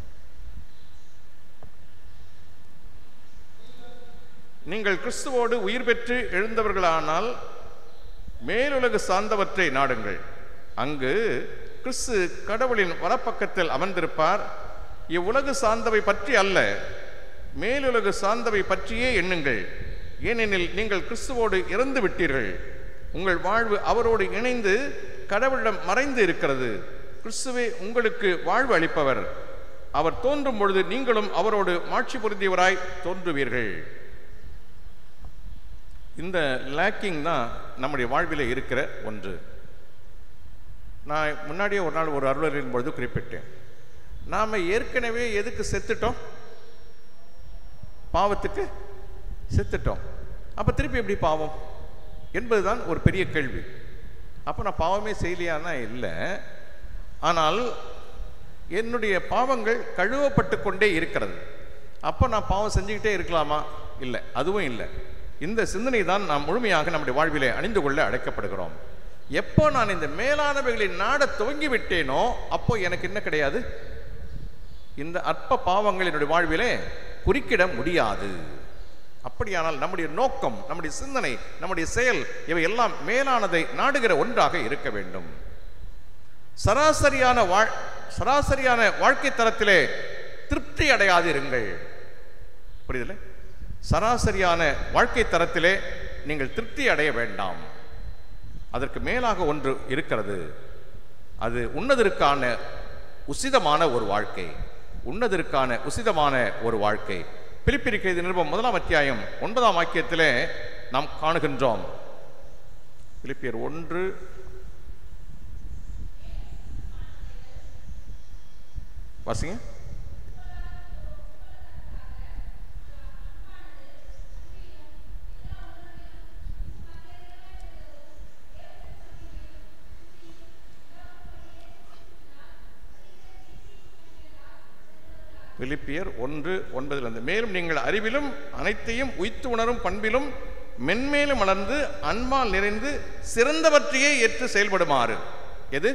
நீங்கள் கிறிஸ்துவோடு உயிர் பெற்று எழுந்தவர்களானால் மேலுலகு சார்ந்தவற்றை நாடுங்கள். அங்கு கிறிஸ்து கடவுளின் வலப்பக்கத்தில் அமர்ந்திருப்பார். இவ்வுலகு சார்ந்தவை பற்றி அல்ல, மேலுலகு சார்ந்தவை பற்றியே எண்ணுங்கள். ஏனெனில் நீங்கள் கிறிஸ்துவோடு இறந்து விட்டீர்கள். உங்கள் வாழ்வு அவரோடு இணைந்து கடவுளிடம் மறைந்து இருக்கிறது. கிறிஸ்துவே உங்களுக்கு வாழ்வு அளிப்பவர். அவர் தோன்றும் பொழுது நீங்களும் அவரோடு மாட்சி பொருந்தியவராய் தோன்றுவீர்கள். இந்த லேக்கிங் தான் நம்முடைய வாழ்வில் இருக்கிற ஒன்று. நான் முன்னாடியே ஒரு நாள் ஒரு அலுவலரின் பொழுது குறிப்பிட்டேன், நாம் ஏற்கனவே எதுக்கு செத்துட்டோம்? பாவத்துக்கு செத்துட்டோம். அப்போ திருப்பி எப்படி பாவம் என்பதுதான் ஒரு பெரிய கேள்வி. அப்போ நான் பாவமே செய்யலையானா இல்லை, ஆனால் என்னுடைய பாவங்கள் கழுவப்பட்டு கொண்டே இருக்கிறது. அப்போ நான் பாவம் செஞ்சுக்கிட்டே இருக்கலாமா? இல்லை, அதுவும் இல்லை. இந்த சிந்தனை தான் நாம் முழுமையாக நம்முடைய வாழ்விலே அணிந்து கொள்ள அழைக்கப்படுகிறோம். எப்போ நான் இந்த மேலானவைகளை நாட துவங்கி விட்டேனோ அப்போ எனக்கு என்ன கிடையாது, இந்த அற்ப பாவங்கள் என்னுடைய வாழ்விலே குறுக்கிட முடியாது. அப்படியானால் நம்முடைய நோக்கம், நம்முடைய சிந்தனை, நம்முடைய செயல் இவை எல்லாம் மேலானதை நாடுகிற ஒன்றாக இருக்க வேண்டும். சராசரியான வாழ்க்கை தரத்திலே திருப்தி அடையாதிருங்கள். புரியுதுல்ல? சராசரியான வாழ்க்கை தரத்திலே நீங்கள் திருப்தி அடைய வேண்டாம். அதற்கு மேலாக ஒன்று இருக்கிறது. அது உன்னதற்கான உசிதமான ஒரு வாழ்க்கை. உன்னதற்கான உசிதமான ஒரு வாழ்க்கை. பிலிப்பியருக்கு எழுதிய நிருபம் 1ஆம் அத்தியாயம் 9ஆம் வாக்கியத்திலே நாம் காணுகின்றோம். பிலிப்பியர் 1 வாசிங்க. பிலிப்பியர் 1:9 மேலும் நீங்கள் அறிவிலும் அனைத்தையும் உய்த்து உணரும் பண்பிலும் மென்மேலும் வளர்ந்து அன்பால் நிறைந்து சிறந்தவற்றையே ஏற்று செயல்படுமாறு. எது?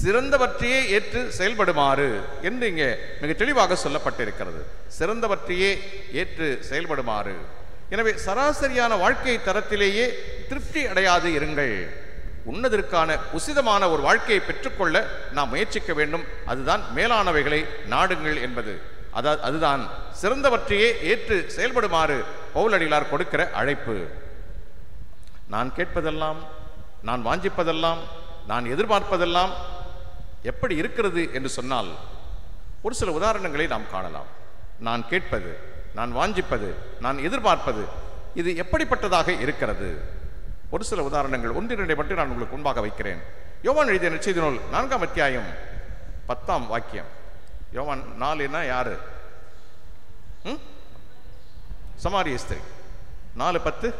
சிறந்தவற்றையே ஏற்று செயல்படுமாறு என்று இங்கே மிக தெளிவாக சொல்லப்பட்டிருக்கிறது. சிறந்தவற்றையே ஏற்று செயல்படுமாறு. எனவே சராசரியான வாழ்க்கை தரத்திலேயே திருப்தி அடையாது இருங்கள். உன்னதற்கான உசிதமான ஒரு வாழ்க்கையை பெற்றுக்கொள்ள நாம் முயற்சிக்க வேண்டும். அதுதான் மேலானவைகளை நாடுங்கள் என்பது. அதுதான் சிறந்தவற்றையே ஏற்று செயல்படுமாறு பவுலடிகளார் கொடுக்கிற அழைப்பு. நான் கேட்பதெல்லாம், நான் வாஞ்சிப்பதெல்லாம், நான் எதிர்பார்ப்பதெல்லாம் எப்படி இருக்கிறது என்று சொன்னால் ஒரு சில உதாரணங்களை நாம் காணலாம். நான் கேட்பது, நான் வாஞ்சிப்பது, நான் எதிர்பார்ப்பது, இது எப்படிப்பட்டதாக இருக்கிறது? ஒரு சில உதாரணங்கள் 1-2 மட்டும் நான் உங்களுக்கு முன்பாக வைக்கிறேன். யோவான் எழுதிய நற்செய்தி நூல் 4ஆம் அத்தியாயம் 10ஆம் வாக்கியம். யோவான் 4ன்னா யாரு? சமாரிய ஸ்திரீ. 4:10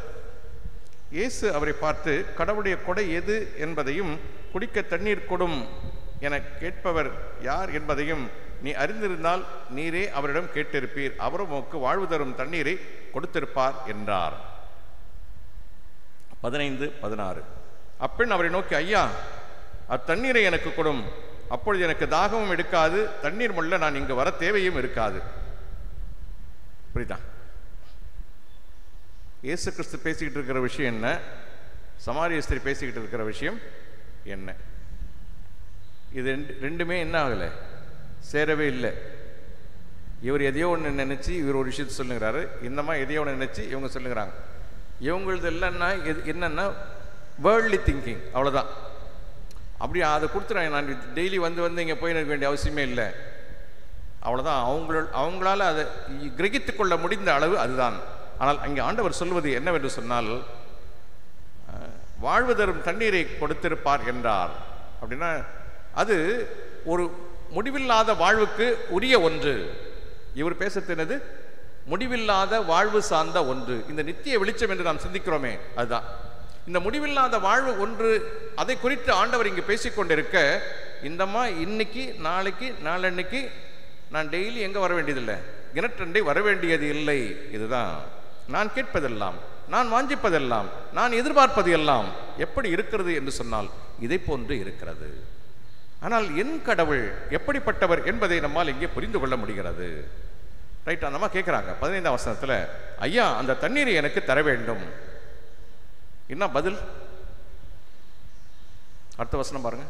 இயேசு அவரை பார்த்து, கடவுளுடைய கொடை எது என்பதையும் குடிக்க தண்ணீர் கொடும் என கேட்பவர் யார் என்பதையும் நீ அறிந்திருந்தால் நீரே அவரிடம் கேட்டிருப்பீர், அவரும் உமக்கு வாழ்வு தரும் தண்ணீரை கொடுத்திருப்பார் என்றார். 15-16 அப்பெண் அவரை நோக்கி, ஐயா, அத்தண்ணீரை எனக்கு கொடும், அப்பொழுது எனக்கு தாகமும் எடுக்காது, தண்ணீர் முள்ள நான் இங்கு வர தேவையும் இருக்காது. புரியுதா? இயேசு கிறிஸ்து பேசிக்கிட்டு இருக்கிற விஷயம் என்ன? சமாரிய ஸ்திரீ பேசிக்கிட்டு இருக்கிற விஷயம் எண்ணெய். இது ரெண்டுமே என்ன ஆகலை, சேரவே இல்லை. இவர் எதையோ ஒன்று நினச்சி இவர் ஒரு விஷயத்தை சொல்லுங்கிறாரு, இந்தம்மா எதையோ ஒன்று நினச்சி இவங்க சொல்லுங்கிறாங்க. இவங்களது இல்லைன்னா என்னன்னா வேர்ல்ட்லி திங்கிங், அவ்வளோதான். அப்படி அதை கொடுத்துறாங்க. நான் டெய்லி வந்து இங்கே போய் இருக்க வேண்டிய அவசியமே இல்லை, அவ்வளோதான். அவங்களால அதை கிரகித்து கொள்ள முடிந்த அளவு அதுதான். ஆனால் அங்கே ஆண்டவர் சொல்வது என்னவென்று சொன்னால், வாழ்வு தரும் தண்ணீரை கொடுத்திருப்பார் என்றார். அப்படின்னா அது ஒரு முடிவில்லாத வாழ்வுக்கு உரிய ஒன்று. இவர் பேசத்தினது முடிவில்லாத வாழ்வு சார்ந்த ஒன்று. இந்த நித்திய வெளிச்சம் என்று நாம் சிந்திக்கிறோமே, அதுதான் இந்த முடிவில்லாத வாழ்வு ஒன்று. அதை குறித்து ஆண்டவர் இங்கு பேசிக்கொண்டிருக்க, இந்தம்மா இன்னைக்கு நாளைக்கு நாளன்னைக்கு நான் டெய்லி எங்கே வர வேண்டியதில்லை, கிணற்றண்டை வர வேண்டியது இல்லை. இதுதான் நான் கேட்பதெல்லாம், நான் வாஞ்சிப்பதெல்லாம், நான் எதிர்பார்ப்பது எல்லாம் எப்படி இருக்கிறது என்று சொன்னால் இதை போன்று இருக்கிறது. ஆனால் என் கடவுள் எப்படிப்பட்டவர் என்பதை நம்மால் இங்கே புரிந்து கொள்ள முடிகிறது. ரைட், அந்த அம்மா கேட்குறாங்க 15ஆம் வசனத்தில், ஐயா அந்த தண்ணீரை எனக்கு தர வேண்டும். என்ன பதில்? அடுத்த வசனம் பாருங்க.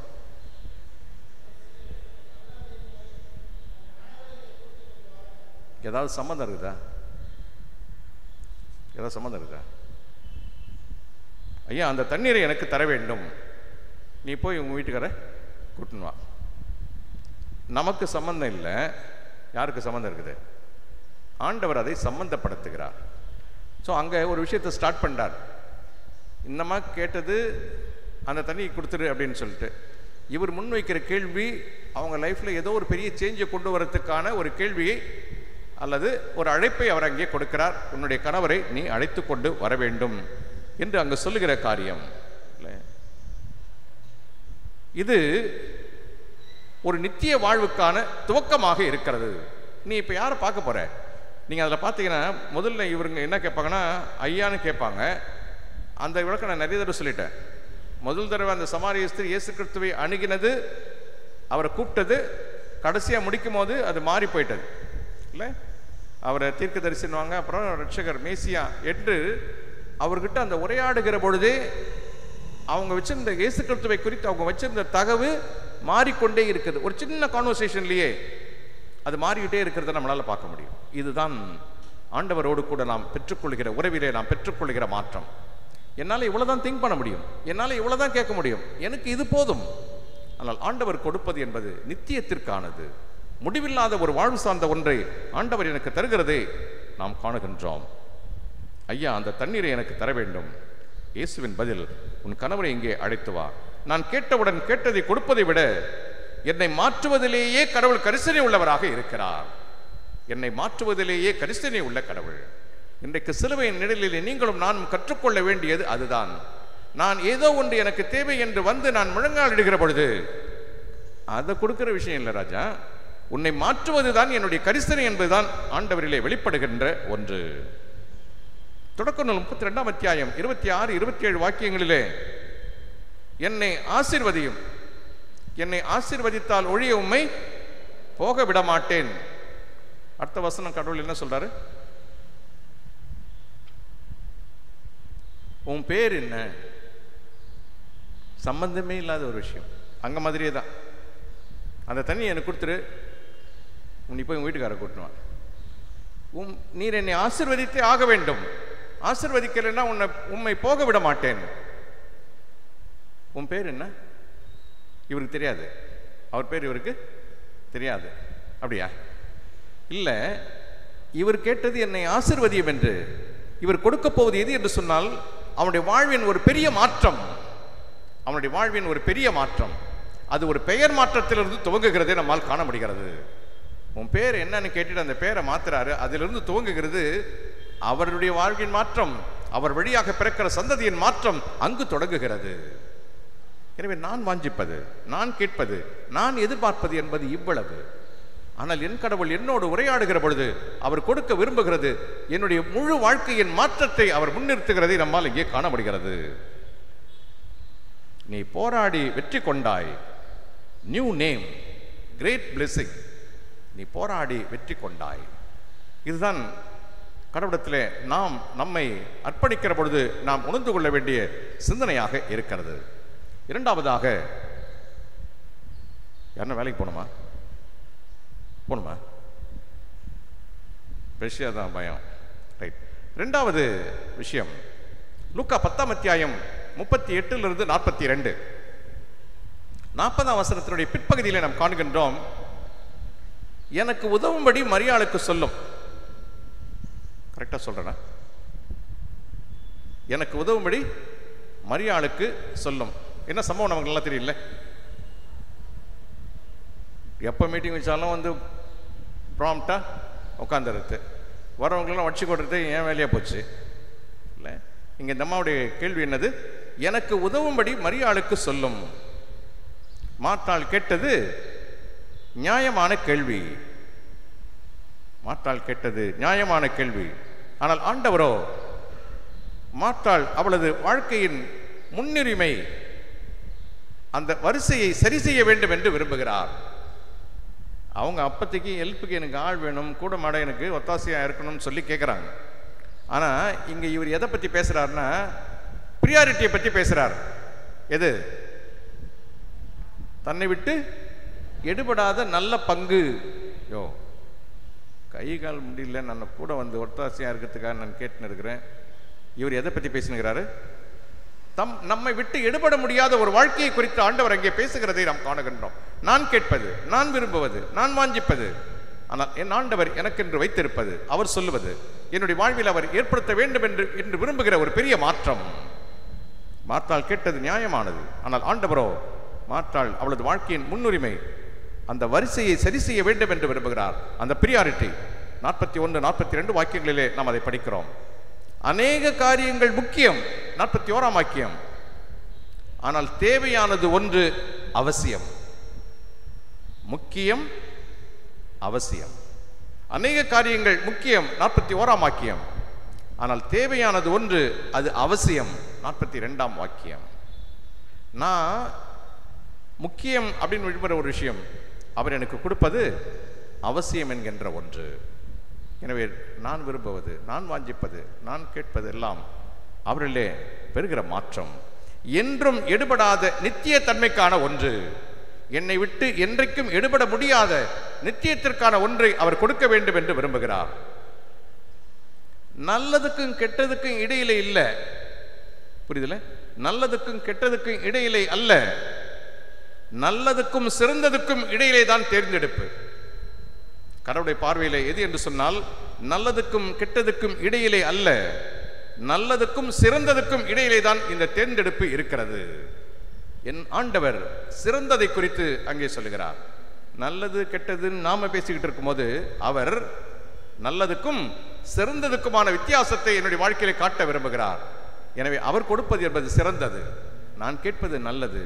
ஏதாவது சம்பந்தம் இருக்குதா? ஏதாவது சம்பந்தம் இருக்குதா? ஐயா அந்த தண்ணீரை எனக்கு தர வேண்டும், நீ போய் உங்கள் வீட்டுக்கார கூட்டின்னு வா. நமக்கு சம்பந்தம் இல்லை, யாருக்கு சம்பந்தம் இருக்குது? ஆண்டவர் அதை சம்பந்தப்படுத்துகிறார். ஸோ அங்கே ஒரு விஷயத்தை ஸ்டார்ட் பண்ணுறார். இன்னமா கேட்டது அந்த தண்ணியை கொடுத்துரு அப்படின்னு சொல்லிட்டு, இவர் முன்வைக்கிற கேள்வி அவங்க லைஃப்பில் ஏதோ ஒரு பெரிய சேஞ்சை கொண்டு வரத்துக்கான ஒரு கேள்வியை அல்லது ஒரு அழைப்பை அவர் அங்கே கொடுக்கிறார். உன்னுடைய கணவரை நீ அழைத்து கொண்டு வர வேண்டும் என்று அங்கே சொல்லுகிற காரியம். இது ஒரு நித்திய வாழ்வுக்கான துவக்கமாக இருக்கிறது. நீ இப்போ யாரை பார்க்க போற? நீங்கள் அதில் பார்த்தீங்கன்னா முதல்ல இவருங்க என்ன கேட்பாங்கன்னா ஐயான்னு கேட்பாங்க. அந்த விளக்கம் நான் நிறைய தடவை சொல்லிட்டேன். முதல் தடவை அந்த சமாரிய ஸ்திரீ இயேசு கிறிஸ்துவை அணுகினது, அவரை கூப்பிட்டது, கடைசியாக முடிக்கும் போது அது மாறி போயிட்டது இல்லை. அவரை தீர்க்க தரிசனவாங்க, அப்புறம் ரட்சகர் மேசியா என்று அவர்கிட்ட அந்த உரையாடுகிற பொழுதே அவங்க வச்சிருந்த இயேசு கிறிஸ்துவை குறித்து அவங்க வச்சிருந்த தகவு மாறிக்கொண்டே இருக்குது. ஒரு சின்ன கான்வர்சேஷன்லேயே அது மாறிக்கிட்டே இருக்கிறத நம்மளால் பார்க்க முடியும். இதுதான் ஆண்டவரோடு கூட நாம் பெற்றுக்கொள்கிற உறவிலே நாம் பெற்றுக்கொள்கிற மாற்றம். என்னால் இவ்வளோதான் திங்க் பண்ண முடியும், என்னால் இவ்வளோதான் கேட்க முடியும், எனக்கு இது போதும். ஆனால் ஆண்டவர் கொடுப்பது என்பது நித்தியத்திற்கானது, முடிவில்லாத ஒரு வாழ்வு சார்ந்த ஒன்றை ஆண்டவர் எனக்கு தருகிறதை நாம் காணுகின்றோம். ஐயா அந்த தண்ணீரை எனக்கு தர வேண்டும். இயேசுவின் பதில், உன் கணவரை இங்கே அழைத்து வா. நான் கேட்டவுடன் கேட்டதை கொடுப்பதை விட என்னை மாற்றுவதிலேயே கடவுள் கரிசனை உள்ளவராக இருக்கிறார். என்னை மாற்றுவதிலேயே கரிசனை உள்ள கடவுள். இன்றைக்கு சிலுவையின் நிழலிலே நீங்களும் நானும் கற்றுக்கொள்ள வேண்டியது அதுதான். நான் ஏதோ ஒன்று எனக்கு தேவை என்று வந்து நான் முழங்கால் இடுகிற பொழுது அதை கொடுக்கிற விஷயம் இல்லை ராஜா, உன்னை மாற்றுவதுதான் என்னுடைய கரிசனை என்பதுதான் ஆண்டவரிலே வெளிப்படுகின்ற ஒன்று. தொடக்க நூல் 32ஆம் அத்தியாயம் 26, 27 வாக்கியங்களிலே, என்னை ஆசீர்வதியும், என்னை ஆசீர்வதித்தால் ஒழிய உம்மை போக விட மாட்டேன். அடுத்த வசனம் கடவுள் என்ன சொல்றாரு? உன் பேர் என்ன? சம்பந்தமே இல்லாத ஒரு விஷயம். அங்க மாதிரியே தான். அந்த தண்ணி எனக்கு கொடுத்துரு, நீ போய் உன் வீட்டுக்கார கூட்டணும். நீர் என்னை ஆசீர்வதித்தே ஆக வேண்டும், ஆசீர்வதிக்கலைன்னா உம்மை போக விட மாட்டேன். உன் பேர் என்ன? இவருக்கு தெரியாது, அவர் பேர் இவருக்கு தெரியாது. அப்படியா? இல்லை, இவர் கேட்டது என்னை ஆசீர்வதியும் என்று. இவர் கொடுக்க போவது எது என்று சொன்னால் அவனுடைய வாழ்வின் ஒரு பெரிய மாற்றம். அவனுடைய வாழ்வின் ஒரு பெரிய மாற்றம். அது ஒரு பெயர் மாற்றத்திலிருந்து துவங்குகிறதே நம்மால் காண முடிகிறது. உன் பேர் என்னன்னு கேட்டுட்டு அந்த பேரை மாத்துறாரு, அதிலிருந்து துவங்குகிறது அவருடைய வாழ்வின் மாற்றம். அவர் வழியாக பிறக்கிற சந்ததியின் மாற்றம் அங்கு தொடங்குகிறது. எனவே நான் வாஞ்சிப்பது, நான் கேட்பது, நான் எதிர்பார்ப்பது என்பது இவ்வளவு. ஆனால் என் கடவுள் என்னோடு உரையாடுகிற பொழுது அவர் கொடுக்க விரும்புகிறது என்னுடைய முழு வாழ்க்கையின் மாற்றத்தை அவர் முன்னிறுத்துகிறதை நம்மால் இங்கே காண முடிகிறது. நீ போராடி வெற்றி கொண்டாய், நியூ நேம், கிரேட் பிளெஸிங். நீ போராடி வெற்றி கொண்டாய். இதுதான் கடவுளத்திலே நாம் நம்மை அர்ப்பணிக்கிற பொழுது நாம் உணர்ந்து கொள்ள வேண்டிய சிந்தனையாக இருக்கிறது. இரண்டாவதாக, யாருன்னா வேலைக்கு போகணுமா? ரஷ்யா தான் பயம். ரைட். இரண்டாவது விஷயம், லூக்கா 10ஆம் அத்தியாயம் 38 42 40ஆம் வசனத்தினுடைய பிற்பகுதியிலே நாம் காண்கின்றோம், எனக்கு உதவும்படி மரியாளுக்கு சொல்லும். கரெக்டா சொல்றேனா? எனக்கு உதவும்படி மரியாளுக்கு சொல்லும். என்ன சம்பவம் நமக்கு நல்லா தெரியல. எப்போ மீட்டிங் வச்சாலும் வந்து ப்ராம்ப்டா உட்காந்துருது, வரவங்களெல்லாம் வச்சு கொடுறது ஏன் வேலையாக போச்சு இல்லை. இங்கே இந்த அம்மாவுடைய கேள்வி என்னது? எனக்கு உதவும்படி மரியாளுக்கு சொல்லும். மாற்றாள் கேட்டது நியாயமான கேள்வி. மாற்றாள் கேட்டது நியாயமான கேள்வி. ஆனால் ஆண்டவரோ மாற்றாள் அவளது வாழ்க்கையின் முன்னுரிமை அந்த வரிசையை சரி செய்ய வேண்டும் என்று விரும்புகிறார். அவங்க அப்பத்திக்கு ஹெல்ப்புக்கு எனக்கு ஆள் வேணும், கூட மாட எனக்கு ஒத்தாசையாக இருக்கணும்னு சொல்லி கேட்குறாங்க. ஆனால் இங்கே இவர் எதை பற்றி பேசுகிறாருன்னா ப்ரியாரிட்டியை பற்றி பேசுகிறார். எது? தன்னை விட்டு எடுபடாத நல்ல பங்கு. கை கால் முடியல, நான் கூட வந்து ஒத்தாசையாக இருக்கிறதுக்காக நான் கேட்டுன்னு இருக்கிறேன். இவர் எதை பற்றி பேசினுக்கிறாரு? நம்மை விட்டு எடுபட முடியாத ஒரு வாழ்க்கையை குறித்து ஆண்டவர் அங்கே பேசுகிறதை நாம் காணுகின்றோம். நான் கேட்பது, நான் விரும்புவது, நான் வாஞ்சிப்பது, ஆனால் என் ஆண்டவர் எனக்கென்று வைத்திருப்பது, அவர் சொல்லுவது, என்னுடைய வாழ்வில் அவர் ஏற்படுத்த வேண்டும் என்று விரும்புகிற ஒரு பெரிய மாற்றம். மாற்றாள் கேட்டது நியாயமானது. ஆனால் ஆண்டவரோ மாற்றாள் அவளது வாழ்க்கையின் முன்னுரிமை அந்த வரிசையை சரி செய்ய வேண்டும் என்று விரும்புகிறார். அந்த பிரியாரிட்டி 41, 42 வாக்கியங்களிலே நாம் அதை படிக்கிறோம். அநேக காரியங்கள் முக்கியம், 41ஆம் வாக்கியம். ஆனால் தேவையானது ஒன்று அவசியம். முக்கியம், அவசியம். அநேக காரியங்கள் முக்கியம், 41ஆம் வாக்கியம். ஆனால் தேவையானது ஒன்று, அது அவசியம், 42ஆம் வாக்கியம். நான் முக்கியம் அப்படின்னு விரும்புகிற ஒரு விஷயம் அவர் எனக்கு கொடுப்பது அவசியம் என்கின்ற ஒன்று. எனவே நான் விரும்புவது, நான் வாஞ்சிப்பது, நான் கேட்பது எல்லாம் அவரிலே பெறுகிற மாற்றம். என்றும் எடுபடாத நித்திய தன்மைக்கான ஒன்று, என்னை விட்டு என்றைக்கும் எடுபட முடியாத நித்தியத்திற்கான ஒன்றை அவர் கொடுக்க வேண்டும் என்று விரும்புகிறார். நல்லதுக்கும் கெட்டதுக்கும் இடையிலே இல்லை. புரியுதுல? நல்லதுக்கும் கெட்டதுக்கும் இடையிலே அல்ல, நல்லதுக்கும் சிறந்ததுக்கும் இடையிலே தான் தேர்ந்தெடுப்பு. கடவுளுடைய பார்வையிலே எது என்று சொன்னால் நல்லதுக்கும் கெட்டதுக்கும் இடையிலே அல்ல, நல்லதுக்கும் சிறந்ததுக்கும் இடையிலே தான் இந்த தேர்ந்தெடுப்பு இருக்கிறது. என் ஆண்டவர் சிறந்ததை குறித்து அங்கே சொல்லுகிறார். நல்லது கெட்டதுன்னு நாம பேசிக்கிட்டு இருக்கும்போது அவர் நல்லதுக்கும் சிறந்ததுக்குமான வித்தியாசத்தை என்னுடைய வாழ்க்கையில காட்ட விரும்புகிறார். எனவே அவர் கொடுப்பது என்பது சிறந்தது, நான் கேட்பது நல்லது,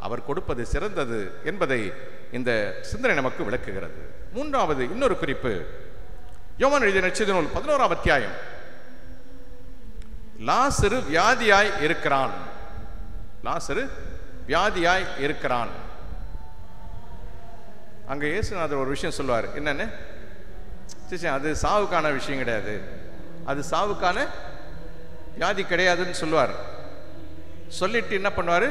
அவர் கொடுப்பது சிறந்தது என்பதை இந்த சிந்தனை நமக்கு விளக்குகிறது. மூன்றாவது இன்னொரு குறிப்பு, யோவான் எழுதிய நற்செய்தி நூல் 11ஆம் அத்தியாயம். லாசரு வியாதியாய் இருக்கிறான். லாசரு வியாதியாய் இருக்கிறான். அங்க இயேசுநாதர் ஒரு விஷயம் சொல்லுவார். என்னன்னு? அது சாவுக்கான விஷயம் கிடையாது, அது சாவுக்கான வியாதி கிடையாதுன்னு சொல்லுவார். சொல்லிட்டு என்ன பண்ணுவாரு?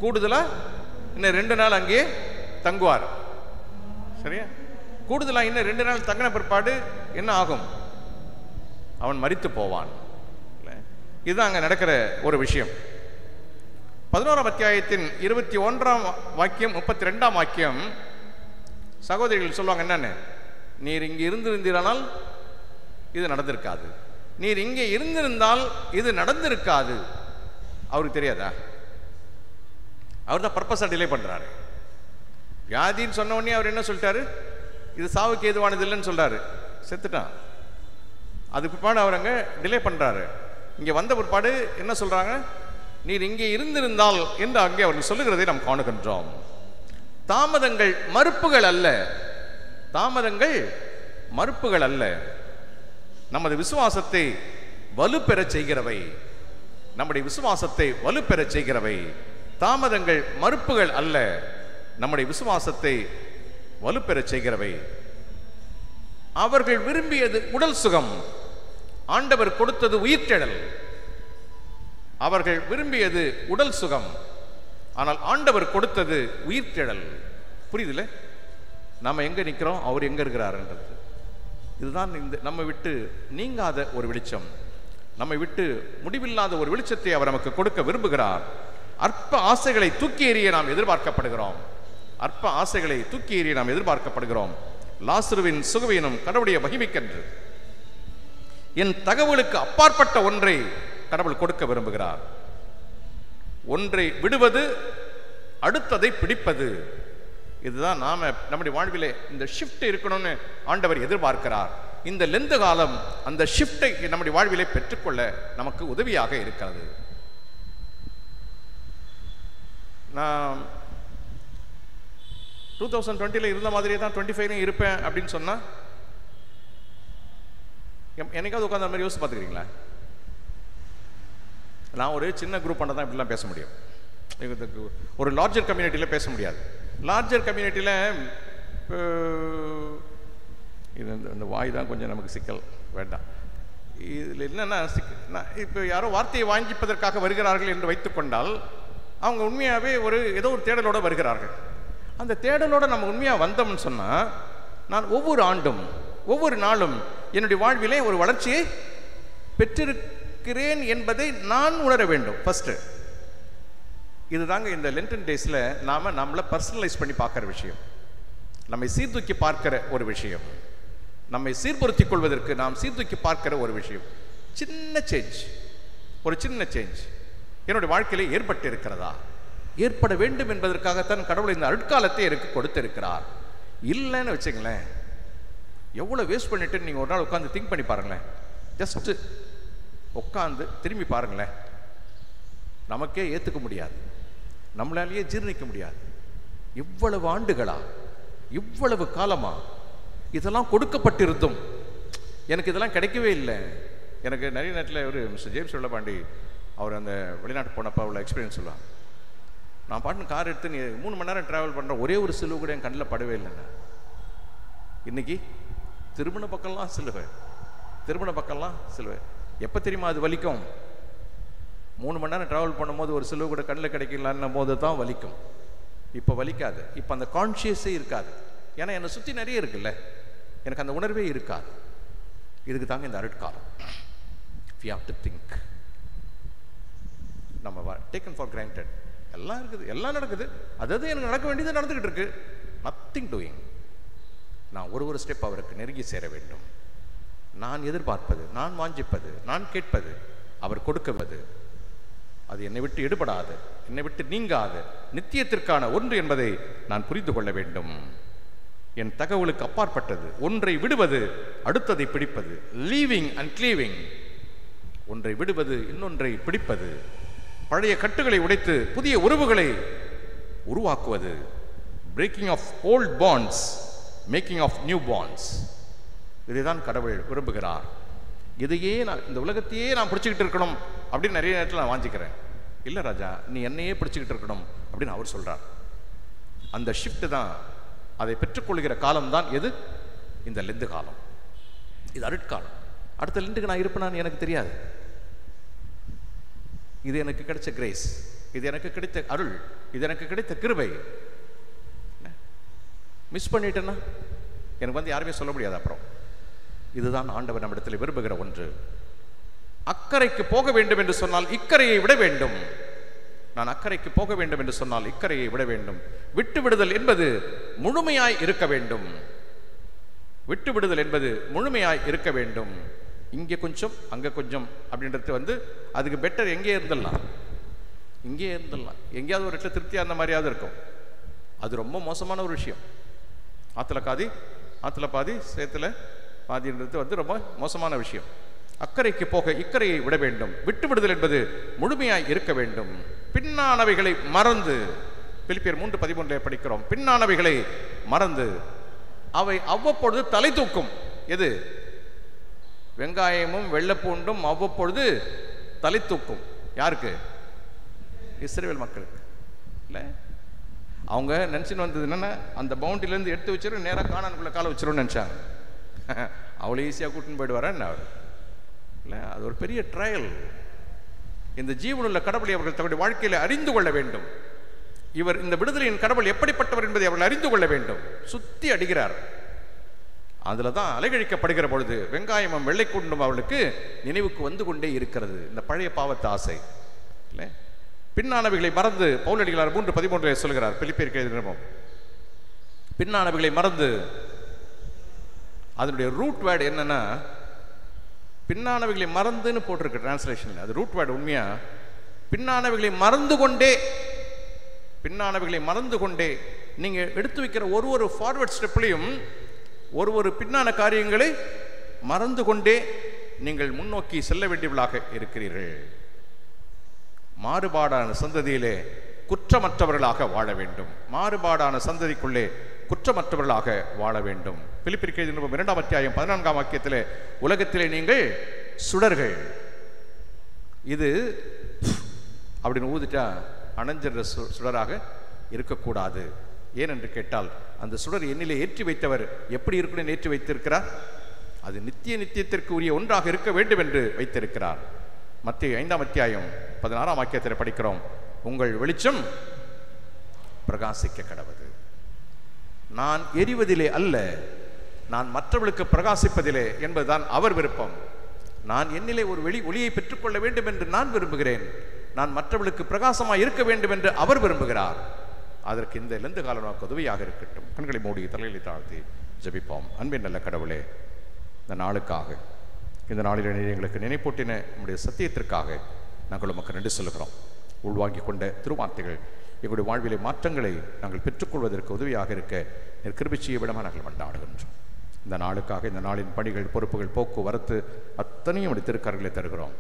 கூடுதலா இன்னும் 2 நாள் அங்கே தங்குவார். சரியா? கூடுதலா இன்னும் 2 நாள் தங்கின பிற்பாடு என்ன ஆகும்? அவன் மரித்து போவான். இதுதான் அங்க நடக்கிற ஒரு விஷயம். 11ஆம் அத்தியாயத்தின் 21ஆம் வாக்கியம் 32ஆம் வாக்கியம் சகோதரிகள் சொல்லுவாங்க. என்னன்னு? நீர் இங்கே இருந்திருந்தீரானால் இது நடந்திருக்காது, நீர் இங்கே இருந்திருந்தால் இது நடந்திருக்காது. அவருக்கு தெரியாதா? அவர் தான் பர்பஸா டிலே பண்றாரு. வியாதின்னு சொன்ன உடனே அவர் என்ன சொல்லிட்டாரு? இது சாவுக்கு ஏதுவானது இல்லைன்னு சொல்றாரு. செத்துட்டான். அதுக்கு பிற்பாடு அவர் அங்க டிலே பண்றாரு. இங்க வந்த பிற்பாடு என்ன சொல்றாங்க? நீர் இங்கே இருந்திருந்தால் என்று அங்கே அவர் சொல்லுகிறதை நாம் காணுகின்றோம். தாமதங்கள் மறுப்புகள் அல்ல, தாமதங்கள் மறுப்புகள் அல்ல, நமது விசுவாசத்தை வலுப்பெற செய்கிறவை, நம்முடைய விசுவாசத்தை வலுப்பெற செய்கிறவை. தாமதங்கள் மறுப்புகள் அல்ல, நம்முடைய விசுவாசத்தை வலுப்பெற செய்கிறவை. அவர்கள் விரும்பியது உடல் சுகம், ஆண்டவர் கொடுத்தது உயிர்த்தெழல். அவர்கள் விரும்பியது உடல் சுகம், ஆனால் ஆண்டவர் கொடுத்தது உயிர்த்தெழல். புரியுதுல? நம்ம எங்க நிற்கிறோம், அவர் எங்க இருக்கிறாருன்றது. இதுதான் இந்த நம்ம விட்டு நீங்காத ஒரு வெளிச்சம், நம்மை விட்டு முடிவில்லாத ஒரு வெளிச்சத்தை அவர் நமக்கு கொடுக்க விரும்புகிறார். அற்ப ஆசைகளை தூக்கி எறிய நாம் எதிர்பார்க்கப்படுகிறோம். அற்ப ஆசைகளை தூக்கி எறிய நாம் எதிர்பார்க்கப்படுகிறோம். லாசருவின் சுகவீனம் கடவுளுடைய மகிமைக்கென்று. என் தகவலுக்கு அப்பாற்பட்ட ஒன்றை கடவுள் கொடுக்க விரும்புகிறார். ஒன்றை விடுவது, அடுத்ததை பிடிப்பது. இதுதான் நாம நம்முடைய வாழ்விலே இந்த ஷிஃப்ட் இருக்கணும்னு ஆண்டவர் எதிர்பார்க்கிறார். இந்த லெந்து காலம் அந்த ஷிஃப்டை நம்முடைய வாழ்விலே பெற்றுக்கொள்ள நமக்கு உதவியாக இருக்கிறது. நான் 2020 இருந்த மாதிரியே தான் 25 இருப்பேன் அப்படின்னு சொன்னா என்னைக்காவது உட்காந்து அந்த மாதிரி யோசிச்சு பார்த்துக்கிறீங்களா? நான் ஒரு சின்ன குரூப் பண்ண தான் இப்படிலாம் பேச முடியும். ஒரு லார்ஜர் கம்யூனிட்டியில் பேச முடியாது. லார்ஜர் கம்யூனிட்டியில் இது இந்த வாய் தான் கொஞ்சம் நமக்கு சிக்கல், வேண்டாம். இதில் என்னென்னா இப்போ யாரோ வார்த்தையை வாங்கிப்பதற்காக வருகிறார்கள் என்று வைத்துக்கொண்டால் அவங்க உண்மையாகவே ஏதோ ஒரு தேடலோடு வருகிறார்கள். அந்த தேடலோடு நம்ம உண்மையாக வந்தோம்னு சொன்னால், நான் ஒவ்வொரு ஆண்டும் ஒவ்வொரு நாளும் என்னுடைய வாழ்விலே ஒரு வளர்ச்சியை பெற்றிருக்கிறேன் என்பதை நான் உணர வேண்டும். ஃபஸ்ட்டு இதுதாங்க இந்த லென்டன் டேஸில் நாம் நம்மளை பர்சனலைஸ் பண்ணி பார்க்குற விஷயம், நம்மை சீர்தூக்கி பார்க்கிற ஒரு விஷயம், நம்மை சீர்படுத்திக் கொள்வதற்கு நாம் சீர்தூக்கி பார்க்கிற ஒரு விஷயம். சின்ன சேஞ்ச், ஒரு சின்ன சேஞ்ச் என்னுடைய வாழ்க்கையிலே ஏற்பட்டு இருக்கிறதா? ஏற்பட வேண்டும் என்பதற்காகத்தான் கடவுள் இந்த அருட்காலத்தை எனக்கு கொடுத்திருக்கிறார். இல்லைன்னு வச்சுங்களேன், எவ்வளோ வேஸ்ட் பண்ணிட்டு நீங்கள் ஒரு நாள் உட்காந்து திங்க் பண்ணி பாருங்களேன். ஜஸ்ட்டு உட்காந்து திரும்பி பாருங்களேன், நமக்கே ஏற்றுக்க முடியாது, நம்மளாலேயே ஜீர்ணிக்க முடியாது. இவ்வளவு ஆண்டுகளா, இவ்வளவு காலமா இதெல்லாம் கொடுக்கப்பட்டிருந்தும் எனக்கு இதெல்லாம் கிடைக்கவே இல்லை. எனக்கு நிறைய நேரத்தில் ஒரு மிஸ்டர் ஜேம்ஸ் வெள்ளப்பாண்டி அவர் அந்த வெளிநாட்டு போனப்போ அவ்வளோ எக்ஸ்பீரியன்ஸ் சொல்லுவாங்க. நான் பாட்டுன்னு கார் எடுத்து நீ 3 மணி நேரம் ட்ராவல் பண்ணுற ஒரே ஒரு சிலுவை கூட என் கண்ணில் படவே இல்லைங்க. இன்னைக்கு திருமண பக்கம்லாம் சிலுவை, திருமண பக்கம்லாம் சிலுவை. எப்போ தெரியுமா அது வலிக்கும்? 3 மணி நேரம் ட்ராவல் பண்ணும்போது ஒரு சிலுவை கூட கண்ணில் கிடைக்கலான்னும் போது தான் வலிக்கும். இப்போ வலிக்காது. இப்போ அந்த கான்ஷியஸே இருக்காது. ஏன்னா என்னை சுற்றி நிறைய இருக்குல்ல, எனக்கு அந்த உணர்வே இருக்காது. இதுக்கு தாங்க இந்த அருட்காலம். we have to think. நம்ம டேக்கன் ஃபார் கிராண்டட். எல்லாம் இருக்குது, எல்லாம் நடக்குது, அதாவது எனக்கு நடக்க வேண்டியது நடந்துக்கிட்டு இருக்கு. Nothing doing. நான் ஒரு ஸ்டெப் அவருக்கு நெருங்கி சேர வேண்டும். நான் எதிர்பார்ப்பது, நான் வாஞ்சிப்பது, நான் கேட்பது, அவர் கொடுக்குவது, அது என்னை விட்டு எடுபடாது, என்னை விட்டு நீங்காது, நித்தியத்திற்கான ஒன்று என்பதை நான் புரிந்து கொள்ள வேண்டும். என் தகவலுக்கு அப்பாற்பட்டது. ஒன்றை விடுவது, அடுத்ததை பிடிப்பது. Leaving and cleaving. ஒன்றை விடுவது, இன்னொன்றை பிடிப்பது. பழைய கட்டுகளை உடைத்து புதிய உறவுகளை உருவாக்குவது. Breaking of old bonds, making of new bonds. இதைதான் கடவுள் விரும்புகிறார். இதையே நான், இந்த உலகத்தையே நான் பிடிச்சிக்கிட்டு இருக்கணும் அப்படின்னு நிறைய நேரத்தில் நான் வாஞ்சிக்கிறேன். இல்லை ராஜா, நீ என்னையே பிடிச்சிக்கிட்டு இருக்கணும் அப்படின்னு அவர் சொல்றார். அந்த ஷிஃப்ட் தான், அதை பெற்றுக்கொள்கிற காலம்தான் எது? இந்த லெந்து காலம். இது அருட்காலம். அடுத்த லெண்டுக்கு நான் இருப்பேனான்னு எனக்கு தெரியாது. இது எனக்கு கிடைச்ச கிரேஸ், இது எனக்கு கிடைத்த அருள், இது எனக்கு கிடைத்த கிருபை. மிஸ் பண்ணிட்டேன்னா எனக்கு யாருமே சொல்ல முடியாது. அப்புறம் இதுதான் ஆண்டவர் நம்மிடத்தில் விரும்புகிற ஒன்று. அக்கறைக்கு போக வேண்டும் என்று சொன்னால் இக்கரையை விட வேண்டும். நான் அக்கறைக்கு போக வேண்டும் என்று சொன்னால் இக்கரையை விட வேண்டும். விட்டு விடுதல் என்பது முழுமையாய் இருக்க வேண்டும். விட்டு விடுதல் என்பது முழுமையாய் இருக்க வேண்டும். இங்கே கொஞ்சம் அங்கே கொஞ்சம் அப்படின்றது அதுக்கு பெட்டர் எங்கே இருந்துடலாம், இங்கே இருந்துடலாம். எங்கேயாவது ஒரு இடத்துல திருப்தியாக இருந்த மாதிரியாவது இருக்கும். அது ரொம்ப மோசமான ஒரு விஷயம். ஆற்றுல பாதி சேத்துல பாதின்றது ரொம்ப மோசமான விஷயம். அக்கறைக்கு போக இக்கரையை விட வேண்டும். விட்டு விடுதல் என்பது முழுமையாய் இருக்க வேண்டும். பின்னானவைகளை மறந்து, பிலிப்பியர் 3:13 படிக்கிறோம், பின்னானவைகளை மறந்து அவை அவ்வப்பொழுது தலை தூக்கும். எது? வெங்காயமும் வெள்ளைப்பூண்டும் அவ்வப்பொழுது தலை தூக்கும். யாருக்கு? இஸ்ரவேல் மக்களுக்கு. இல்லை, அவங்க நினச்சின்னு வந்தது என்னென்னா, அந்த பவுண்டரியிலேருந்து எடுத்து வச்சிடும், நேராக கானானுக்குள்ளே காலை வச்சிரும்னு நினச்சாங்க. அவ்வளோ ஈஸியாக கூட்டின்னு போயிடுவாரா என்ன அவர்? இல்லை, அது ஒரு பெரிய ட்ரையல். இந்த ஜீவனுள்ள கடவுளை அவர்கள் தங்களுடைய வாழ்க்கையில் அறிந்து கொள்ள வேண்டும். இவர் இந்த விடுதலையின் கடவுள் எப்படிப்பட்டவர் என்பதை அவர்கள் அறிந்து கொள்ள வேண்டும். சுத்தி அடிக்கிறார். அதில் தான் அலைகழிக்கப்படுகிற பொழுது வெங்காயமும் வெள்ளை குண்டும் அவளுக்கு நினைவுக்கு வந்து கொண்டே இருக்கிறது, இந்த பழைய பாவத்து ஆசை. இல்லை, பின்னானவைகளை மறந்து பவுலடிகளார் 3:13 சொல்கிறார். பிலிப்பியருக்கு எழுதின நிருபம். பின்னானவைகளை மறந்து, அதனுடைய ரூட் வேர்டு என்னன்னா, பின்னானவைகளை மறந்துன்னு போட்டிருக்கு டிரான்ஸ்லேஷன்ல. அது ரூட் வேர்டு உண்மையா பின்னானவைகளை மறந்து கொண்டே, பின்னானவைகளை மறந்து கொண்டே. நீங்க எடுத்து வைக்கிற ஒரு ஃபார்வர்ட் ஸ்டெப்லையும் ஒரு பின்னான காரியங்களை மறந்து கொண்டே நீங்கள் முன்னோக்கி செல்ல வேண்டியவர்களாக இருக்கிறீர்கள். மாறுபாடான சந்ததியிலே குற்றமற்றவர்களாக வாழ வேண்டும். மாறுபாடான சந்ததிக்குள்ளே குற்றமற்றவர்களாக வாழ வேண்டும். பிலிப்பியருக்கு எழுதின 2ஆம் அத்தியாயம் 14ஆம் வாக்கியத்திலே, உலகத்திலே நீங்கள் சுடர்கள். இது அப்படின்னு ஊதிட்டா அணைஞ்சிற சுடராக இருக்கக்கூடாது. ஏனென்று கேட்டால், அந்த சுடர் என்னிலே ஏற்றி வைத்தவர் எப்படி இருக்கணும் ஏற்றி வைத்திருக்கிறார்? அது நித்தியத்திற்கு உரிய ஒன்றாக இருக்க வேண்டும் என்று வைத்திருக்கிறார். மத்தேயு 5ஆம் அத்தியாயம் 16ஆம் வாக்கியத்தில் படிக்கிறோம், உங்கள் வெளிச்சம் பிரகாசிக்க கடவது. நான் எரிவதிலே அல்ல, நான் மற்றவர்களுக்கு பிரகாசிப்பதிலே என்பதுதான் அவர் விருப்பம். நான் என்னிலே ஒரு ஒளியை பெற்றுக்கொள்ள வேண்டும் என்று நான் விரும்புகிறேன். நான் மற்றவர்களுக்கு பிரகாசமாக இருக்க வேண்டும் என்று அவர் விரும்புகிறார். அதற்கு இந்த லெந்து கால நோக்கு உதவியாக இருக்கட்டும். கண்களை மூடி தலைகளை தாழ்த்தி ஜெபிப்போம். அன்பின் நல்ல கடவுளே, இந்த நாளுக்காக, இந்த நாளில் எங்களுக்கு நினைப்பூட்டின நம்முடைய சத்தியத்திற்காக நாங்கள் உமக்கு நன்றி சொல்லுகிறோம். உள்வாங்கிக் கொண்ட திருவார்த்தைகள் எங்களுடைய வாழ்விலே மாற்றங்களை நாங்கள் பெற்றுக்கொள்வதற்கு உதவியாக இருக்க கிருபை செய்ய விடமாக நாங்கள் கொண்டாடுகின்றோம். இந்த நாளுக்காக, இந்த நாளின் பணிகள், பொறுப்புகள், போக்குவரத்து அத்தனையும் திருக்கரங்களை தருகிறோம்.